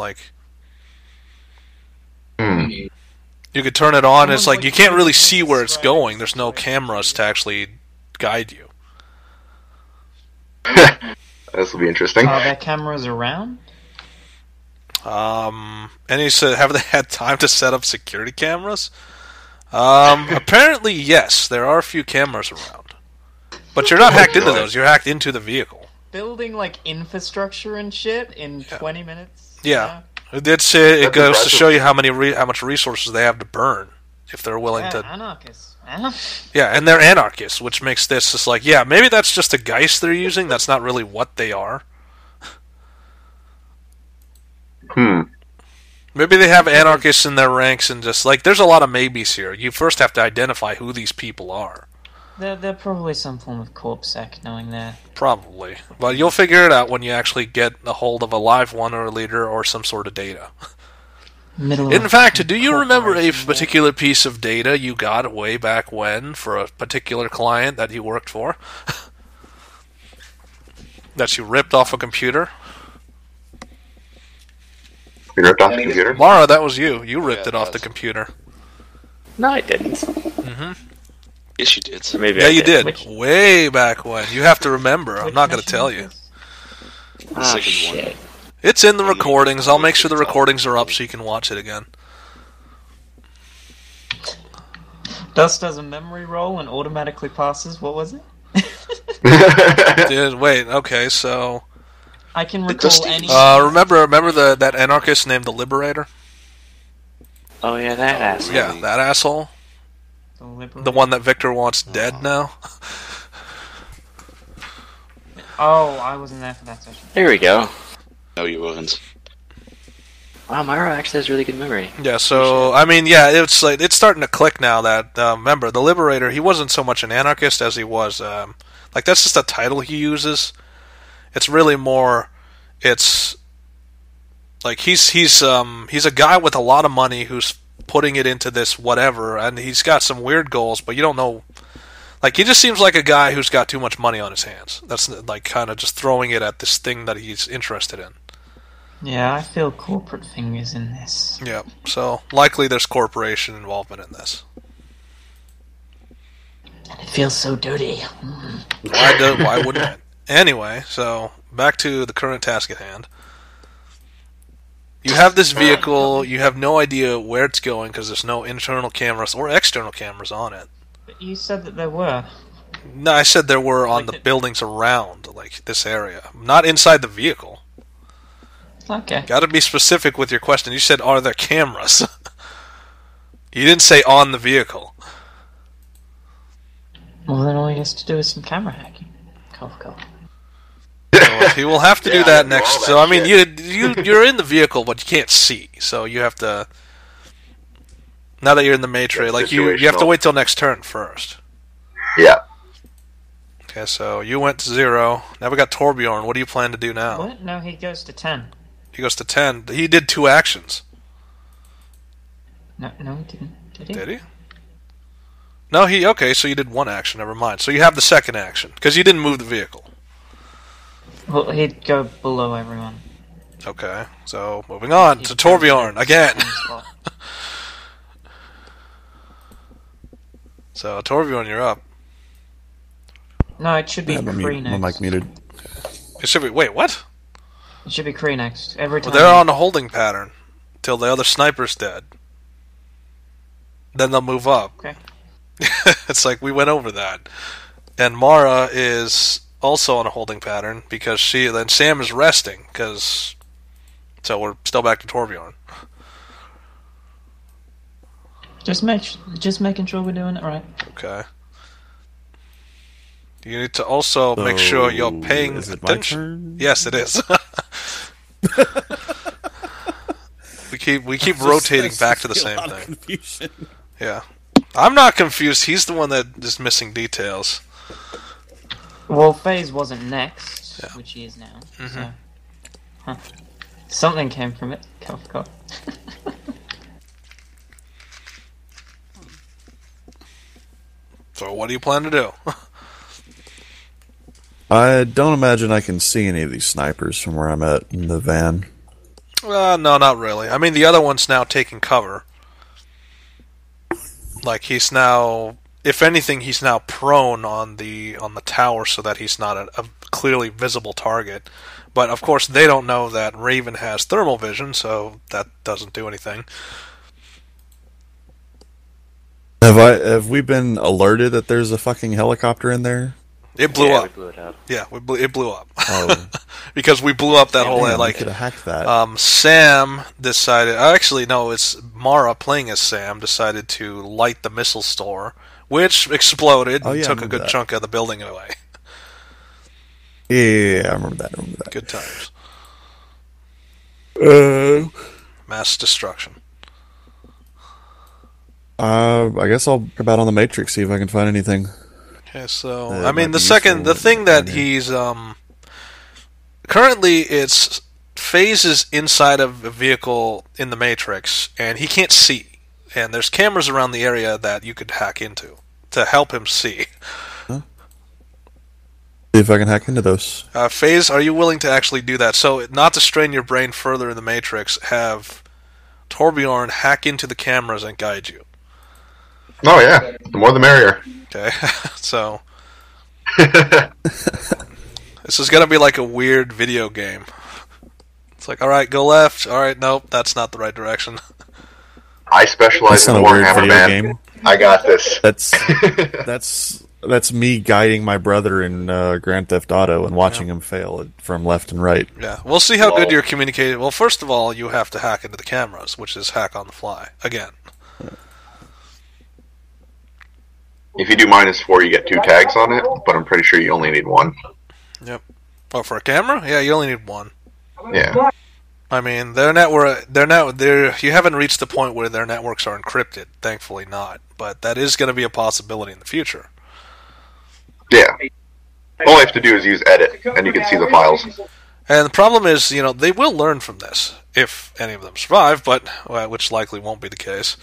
you could turn it on. It's like you can't really see where it's going. There's no cameras to actually guide you. This will be interesting. Are there cameras around? And he said, have they had time to set up security cameras? Apparently, yes. There are a few cameras around. But you're not hacked into those. You're hacked into the vehicle. Building like infrastructure and shit in 20 minutes? Yeah. It did say it That's goes impressive. to show you how much resources they have to burn if they're willing Yeah, to. anarchists. Yeah, and they're anarchists, which makes this just like, yeah, maybe that's just a geist they're using. That's not really what they are. Maybe they have anarchists in their ranks and just like there's a lot of maybes here. You first have to identify who these people are. They're probably some form of corpsec, knowing they're... Probably. But you'll figure it out when you actually get a hold of a live one or a leader or some sort of data. Middle In of fact, do you remember a corporation war. particular piece of data you got way back when for a particular client that you worked for? That you ripped off a computer? You ripped off the computer? Mara, that was you. You ripped Yeah, it off it the was. computer. No, I didn't. Yes, you did. Or maybe Yeah, I you did. Which- Way back when. You have to remember. I'm Which not going to mission tell was you. this? The Ah, second one. shit. It's in the recordings. I'll make sure the recordings are up so you can watch it again. Dust does a memory roll and automatically passes. What was it? Dude, wait, okay, so... I can does recall any... remember that anarchist named the Liberator? Oh yeah, that asshole. Yeah, that asshole. The one that Victor wants dead now? Oh, I wasn't there for that session. There we go. No, you weren't. Wow, Myra actually has really good memory. Yeah, so, I mean, yeah, it's like it's starting to click now that, remember, the Liberator, he wasn't so much an anarchist as he was, like, that's just a title he uses. It's really more, it's, like, he's a guy with a lot of money who's putting it into this whatever, and he's got some weird goals, but you don't know, Like, he just seems like a guy who's got too much money on his hands. That's, like, kind of just throwing it at this thing that he's interested in. Yeah, I feel corporate fingers in this. Yeah, so likely there's corporation involvement in this. It feels so dirty. Why wouldn't it? Anyway, so back to the current task at hand. You have this vehicle, you have no idea where it's going because there's no internal cameras or external cameras on it. But you said that there were. No, I said there were on the buildings around, like, this area. Not inside the vehicle. Okay. Gotta be specific with your question. You said, are there cameras? You didn't say on the vehicle. Well, then all he has to do is some camera hacking. Cough. So he will have to do that do next. all that So, I mean, shit. you're in the vehicle, but you can't see. So you have to... Now that you're in the Matrix, like, you have to situational. wait till next turn first. Yeah. Okay, so you went to 0. Now we got Torbjorn. What do you plan to do now? What? No, he goes to 10. He goes to 10. He did 2 actions. No, he didn't. Did he? Did he? No, okay, so you did 1 action. Never mind. So you have the second action, because you didn't move the vehicle. Well, he'd go below everyone. Okay, so moving on to Torbjorn again. Same spot. So Torbjorn, you're up. No, it should be Yeah, my Kree next. mic muted. It should be. Wait, what? It should be Kree next. Every Well, time. they're on a holding pattern till the other sniper's dead. Then they'll move up. Okay. It's like we went over that. And Mara is also on a holding pattern because then Sam is resting because. So we're still back to Torbjorn. Just making sure we're doing it right. Okay. You need to also make sure you're paying is it my attention. turn? Yes, it is. we keep rotating back to the same thing. Confusion. Yeah. I'm not confused. He's the one that is missing details. Well, FaZe wasn't next, Yeah. which he is now. Mhm. So, something came from it. Cough. So what do you plan to do? I don't imagine I can see any of these snipers from where I'm at in the van. No, not really. I mean, the other one's now taking cover. Like, he's now... If anything, he's now prone on the tower so that he's not a clearly visible target. But, of course, they don't know that Raven has thermal vision, so that doesn't do anything. Have we been alerted that there's a fucking helicopter in there? It blew Yeah, up. we blew it up. Yeah, it blew up. Oh, Because we blew up that whole... damn, like, we could have hacked that. Sam decided... Actually, no, it's Mara playing as Sam decided to light the missile store, which exploded Oh, and yeah, I took a remember good that. chunk of the building away. Yeah, I remember that. Good times. Mass destruction. I guess I'll check about on the Matrix, see if I can find anything. Okay, so That I mean, might the be useful thing that in he's currently it's phases inside of a vehicle in the Matrix, and he can't see. And there's cameras around the area that you could hack into to help him see. See if I can hack into those. Phase, are you willing to actually do that? So, not to strain your brain further in the Matrix, have Torbjorn hack into the cameras and guide you. Oh yeah, the more the merrier. Okay, so this is gonna be like a weird video game. It's like, all right, go left. All right, nope, that's not the right direction. I specialize That's in not a weird Warhammer, video man. game. I got this. That's me guiding my brother in Grand Theft Auto and watching him fail from left and right. Yeah, we'll see how good you're communicating. Well, first of all, you have to hack into the cameras, which is hack on the fly again. If you do -4, you get 2 tags on it, but I'm pretty sure you only need 1. Yep. Oh, for a camera? Yeah, you only need 1. Yeah. I mean, you haven't reached the point where their networks are encrypted. Thankfully not. But that is going to be a possibility in the future. Yeah. All I have to do is use edit, and you can see the files. And the problem is, they will learn from this, if any of them survive, but which likely won't be the case.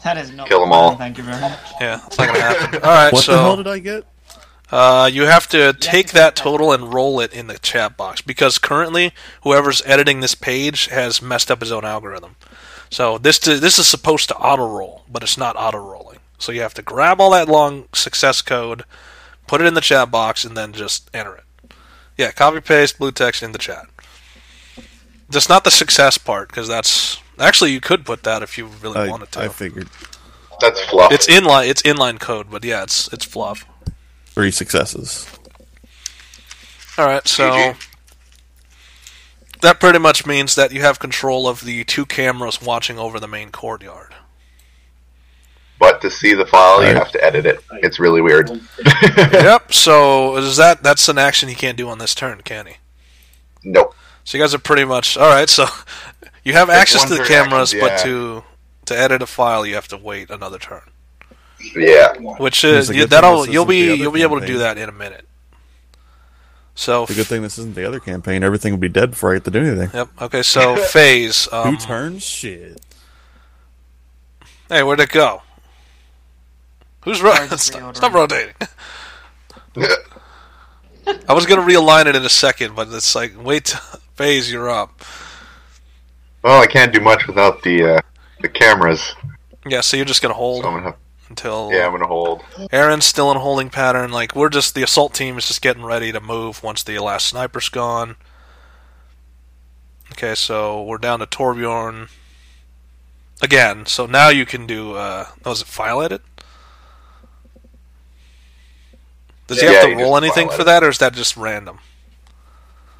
That is not Kill 'em all. Thank you very much. Yeah, it's not gonna happen. All right, What so the hell did I get? you have to take that total and roll it in the chat box because currently whoever's editing this page has messed up his own algorithm. So this is supposed to auto roll, but it's not auto rolling. So you have to grab all that long success code, put it in the chat box, and then just enter it. Yeah, copy paste blue text in the chat. Just not the success part because that's actually you could put that if you really wanted to. I figured That's fluff. It's inline code, but yeah, it's fluff. 3 successes. All right, so GG. that pretty much means that you have control of the 2 cameras watching over the main courtyard. But to see the file, you Right. have to edit it. It's really weird. Yep. So that's an action he can't do on this turn, can he? Nope. So you guys are pretty much all right. So you have access to the one-turn cameras, actions, but yeah. to edit a file, you have to wait another turn. Yeah. Which It's is a good thing that'll this you'll isn't the be other able to do campaign. that in a minute. So It's a good thing this isn't the other campaign. Everything would be dead before I get to do anything. Yep. Okay. So phase. 2 turns? Shit. Hey, where'd it go? Who's Sorry, just stop reordering. rotating? I was gonna realign it in a second, but it's like wait, phase, you're up. Well, I can't do much without the cameras. Yeah. So you're just gonna hold So I'm gonna until I'm gonna hold. Aaron's still in a holding pattern. Like the assault team is just getting ready to move once the last sniper's gone. Okay, so we're down to Torbjorn again. So now you can do. Was it file edit? Does he Yeah, have to you roll just anything file for edit. that, or is that just random?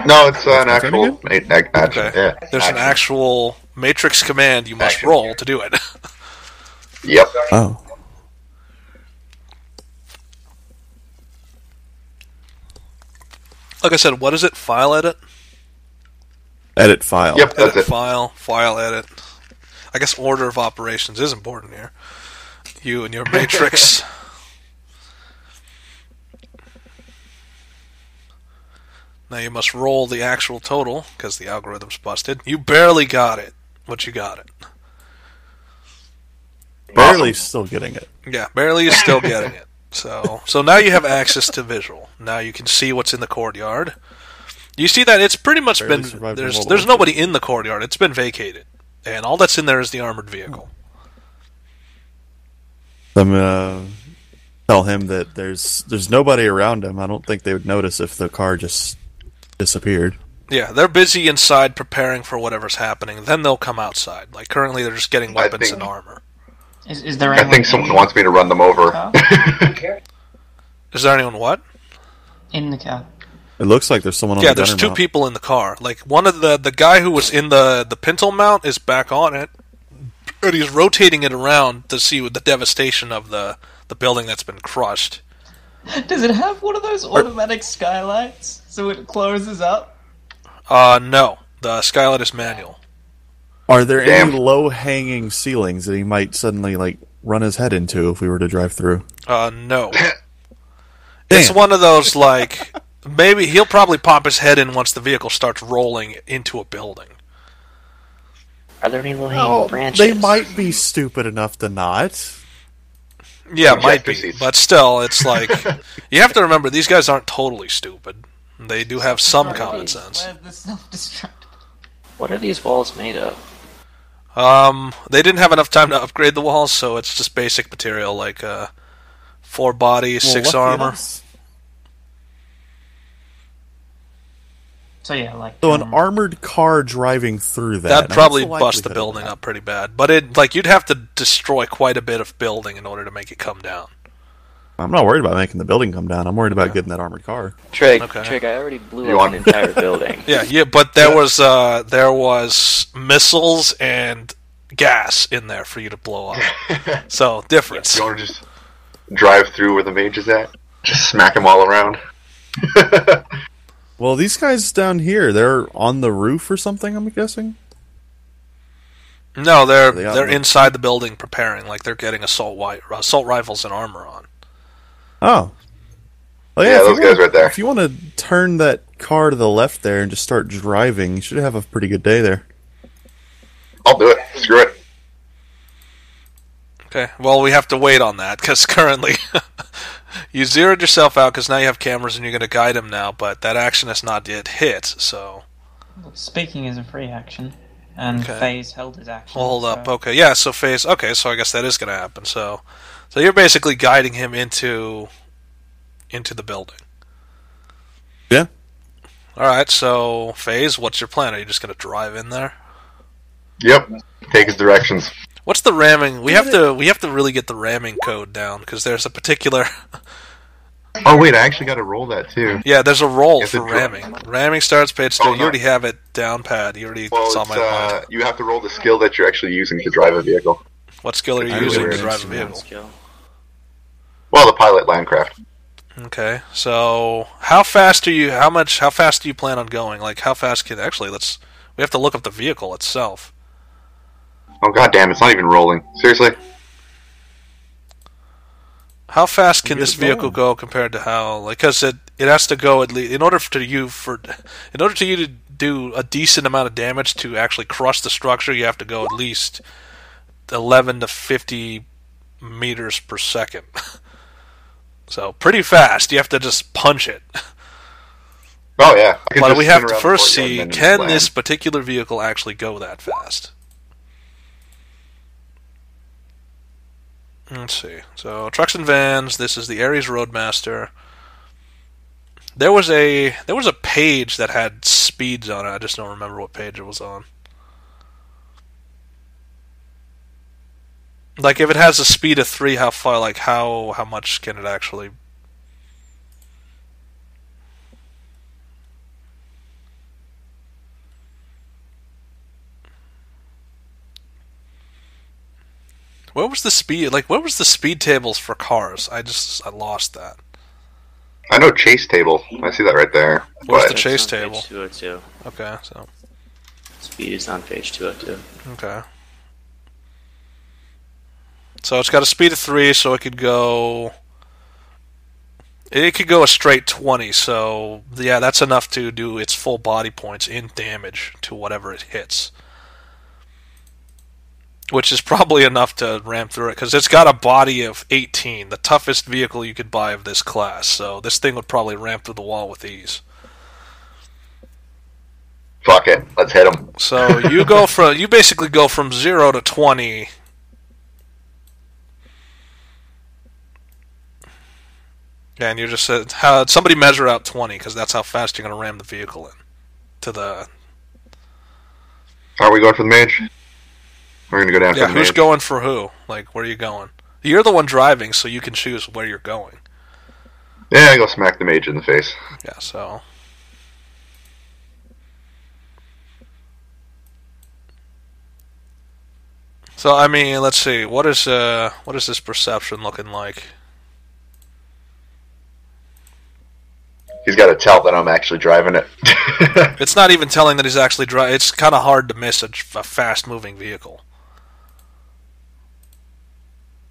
No, it's an That's actual. Okay. Yeah. There's an actual matrix command you must Action. roll to do it. Yep. Oh. Like I said, what is it? File edit? Edit file. Yep. That's Edit it. file edit. I guess order of operations is important here. You and your matrix. Now you must roll the actual total because the algorithm's busted. You barely got it, but you got it. Barely still getting it. Yeah, barely is still getting it. So now you have access to visual. Now you can see what's in the courtyard. You see that it's pretty much Barely been survived there's World there's War nobody in the courtyard. It's been vacated, and all that's in there is the armored vehicle. I'm tell him that there's nobody around him. I don't think they would notice if the car just disappeared. Yeah, they're busy inside preparing for whatever's happening. Then they'll come outside. Like currently, they're just getting weapons think- and armor. Is there I anyone think someone wants me to run them over. Is there anyone what? in the car? It looks like there's someone on Yeah, the there's gunner 2 mount. people in the car. Like one of the guy who was in the pintle mount is back on it, and he's rotating it around to see what the devastation of the building that's been crushed. Does it have one of those automatic skylights so it closes up? No, the skylight is manual. Are there Damn. any low-hanging ceilings that he might suddenly run his head into if we were to drive through? No. It's Damn. one of those like maybe he'll probably pop his head in once the vehicle starts rolling into a building. Are there any low-hanging Oh, branches? they might be stupid enough to not. Yeah, might Ejector be, seats. but still, it's like you have to remember these guys aren't totally stupid. They do have some common sense. Where's the self-destruct? What are these walls made of? They didn't have enough time to upgrade the walls, so it's just basic material like 4 body, 6 Well, lucky armor. us. So yeah, like So an armored car driving through that. That'd now, probably what's the bust the likelihood of building that? up pretty bad. But you'd have to destroy quite a bit of building in order to make it come down. I'm not worried about making the building come down. I'm worried about getting that armored car. Trig, Okay. Trig, I already blew You up want- an entire building. Yeah, but there was missiles and gas in there for you to blow up. So difference. You want to just drive through where the mage is at? Just smack them all around. Well, these guys down here, they're on the roof or something, I'm guessing? No, they're They got they're them. inside the building preparing, like they're getting assault rifles and armor on. Oh. Well, Yeah, if those you guys wanna- right there. If you want to turn that car to the left there and just start driving, you should have a pretty good day there. I'll do it. Screw it. Okay, well, we have to wait on that, because currently you zeroed yourself out, because now you have cameras and you're going to guide him now, but that action has not yet hit, so... Well, speaking is a free action, and Okay. Faye's held his action. Hold so... up, okay, yeah, so Phase... Okay, so I guess that is going to happen, so you're basically guiding him into the building. Yeah. Alright, so, Phase, what's your plan? Are you just going to drive in there? Yep. Take his directions. What's the ramming? We have to really get the ramming code down, because there's a particular... Oh wait, I actually got to roll that too. Yeah, there's a roll Is for it dra- ramming. Ramming starts page 2. Oh, You no. already have it down pat. You already saw my mind. You have to roll the skill that you're actually using to drive a vehicle. What skill are you I using really to drive a Instrument vehicle? skill. Well, the pilot landcraft. Okay, so how fast do you plan on going? Like, how fast can... Actually, we have to look up the vehicle itself. Oh god damn, it's not even rolling. Seriously? How fast can Get this it vehicle rolling. go compared to how... Like, because it has to go at least... In order for you to do a decent amount of damage to actually crush the structure, you have to go at least 11 to 50 meters per second. So, pretty fast. You have to just punch it. Oh yeah. I can But just we spin have to around the first courtyard see, and then can land. this particular vehicle actually go that fast? Let's see. So, trucks and vans, this is the Ares Roadmaster. There was a page that had speeds on it. I just don't remember what page it was on. Like, if it has a speed of 3, how far, like, how much can it actually... What was the speed, like, what was the speed tables for cars? I lost that. I know chase table. I see that right there. Where's But the chase It's on table? Page 202. Okay, so, Speed is on page 202. okay. So it's got a speed of 3, so it could go a straight 20, so yeah, that's enough to do its full body points in damage to whatever it hits. Which is probably enough to ram through it, because it's got a body of 18, the toughest vehicle you could buy of this class, so this thing would probably ram through the wall with ease. fuck it. Let's hit him. So you basically go from 0 to 20. And you're just somebody measure out 20, because that's how fast you're going to ram the vehicle in to the... Are we going for the mage? We're gonna go down Yeah, for the who's mage. going for who? Like, where are you going? You're the one driving, so you can choose where you're going. Yeah, I go smack the mage in the face. Yeah, so... So, I mean, let's see. What is this perception looking like? He's got to tell that I'm actually driving it. It's not even telling that he's actually driving. It's kind of hard to miss a fast-moving vehicle.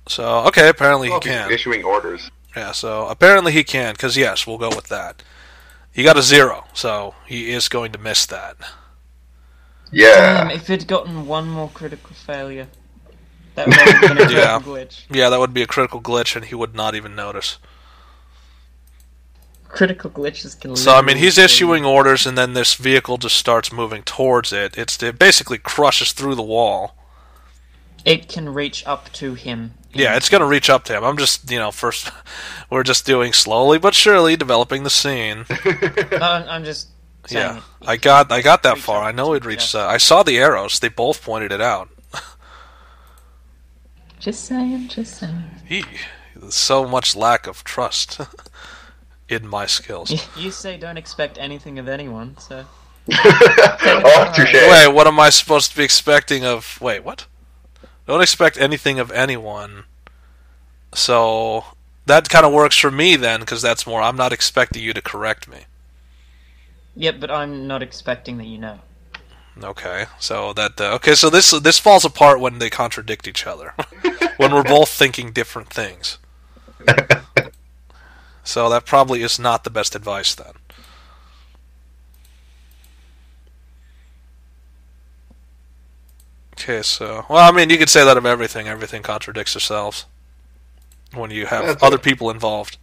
So, okay, apparently he Well, he's can. issuing orders. Yeah, so apparently he can, because yes, we'll go with that. He got a 0, so he is going to miss that. Yeah. Damn, if it'd gotten one more critical failure, that would have been a critical Yeah. glitch. Yeah, that would be a critical glitch, and he would not even notice. Critical glitches can. So, I mean, he's literally issuing orders, and then this vehicle just starts moving towards it. It basically crushes through the wall. It can reach up to him. Yeah, it's going to reach up to him. I'm just, first, we're just doing slowly but surely, developing the scene. No, I'm just saying. Yeah, it I got that reach far. up I know to it reached. Jeff. I saw the arrows. They both pointed it out. Just saying. So much lack of trust in my skills. You say don't expect anything of anyone, so. Oh, touche. Wait, what am I supposed to be expecting of... Wait, what? Don't expect anything of anyone. So, that kind of works for me then, because that's more... I'm not expecting you to correct me. Yep, but I'm not expecting that you know. Okay, so that... okay, so this falls apart when they contradict each other. When we're both thinking different things. So that probably is not the best advice then. Okay, so... Well, I mean, you could say that of everything. Everything contradicts yourselves when you have That's other it. people involved.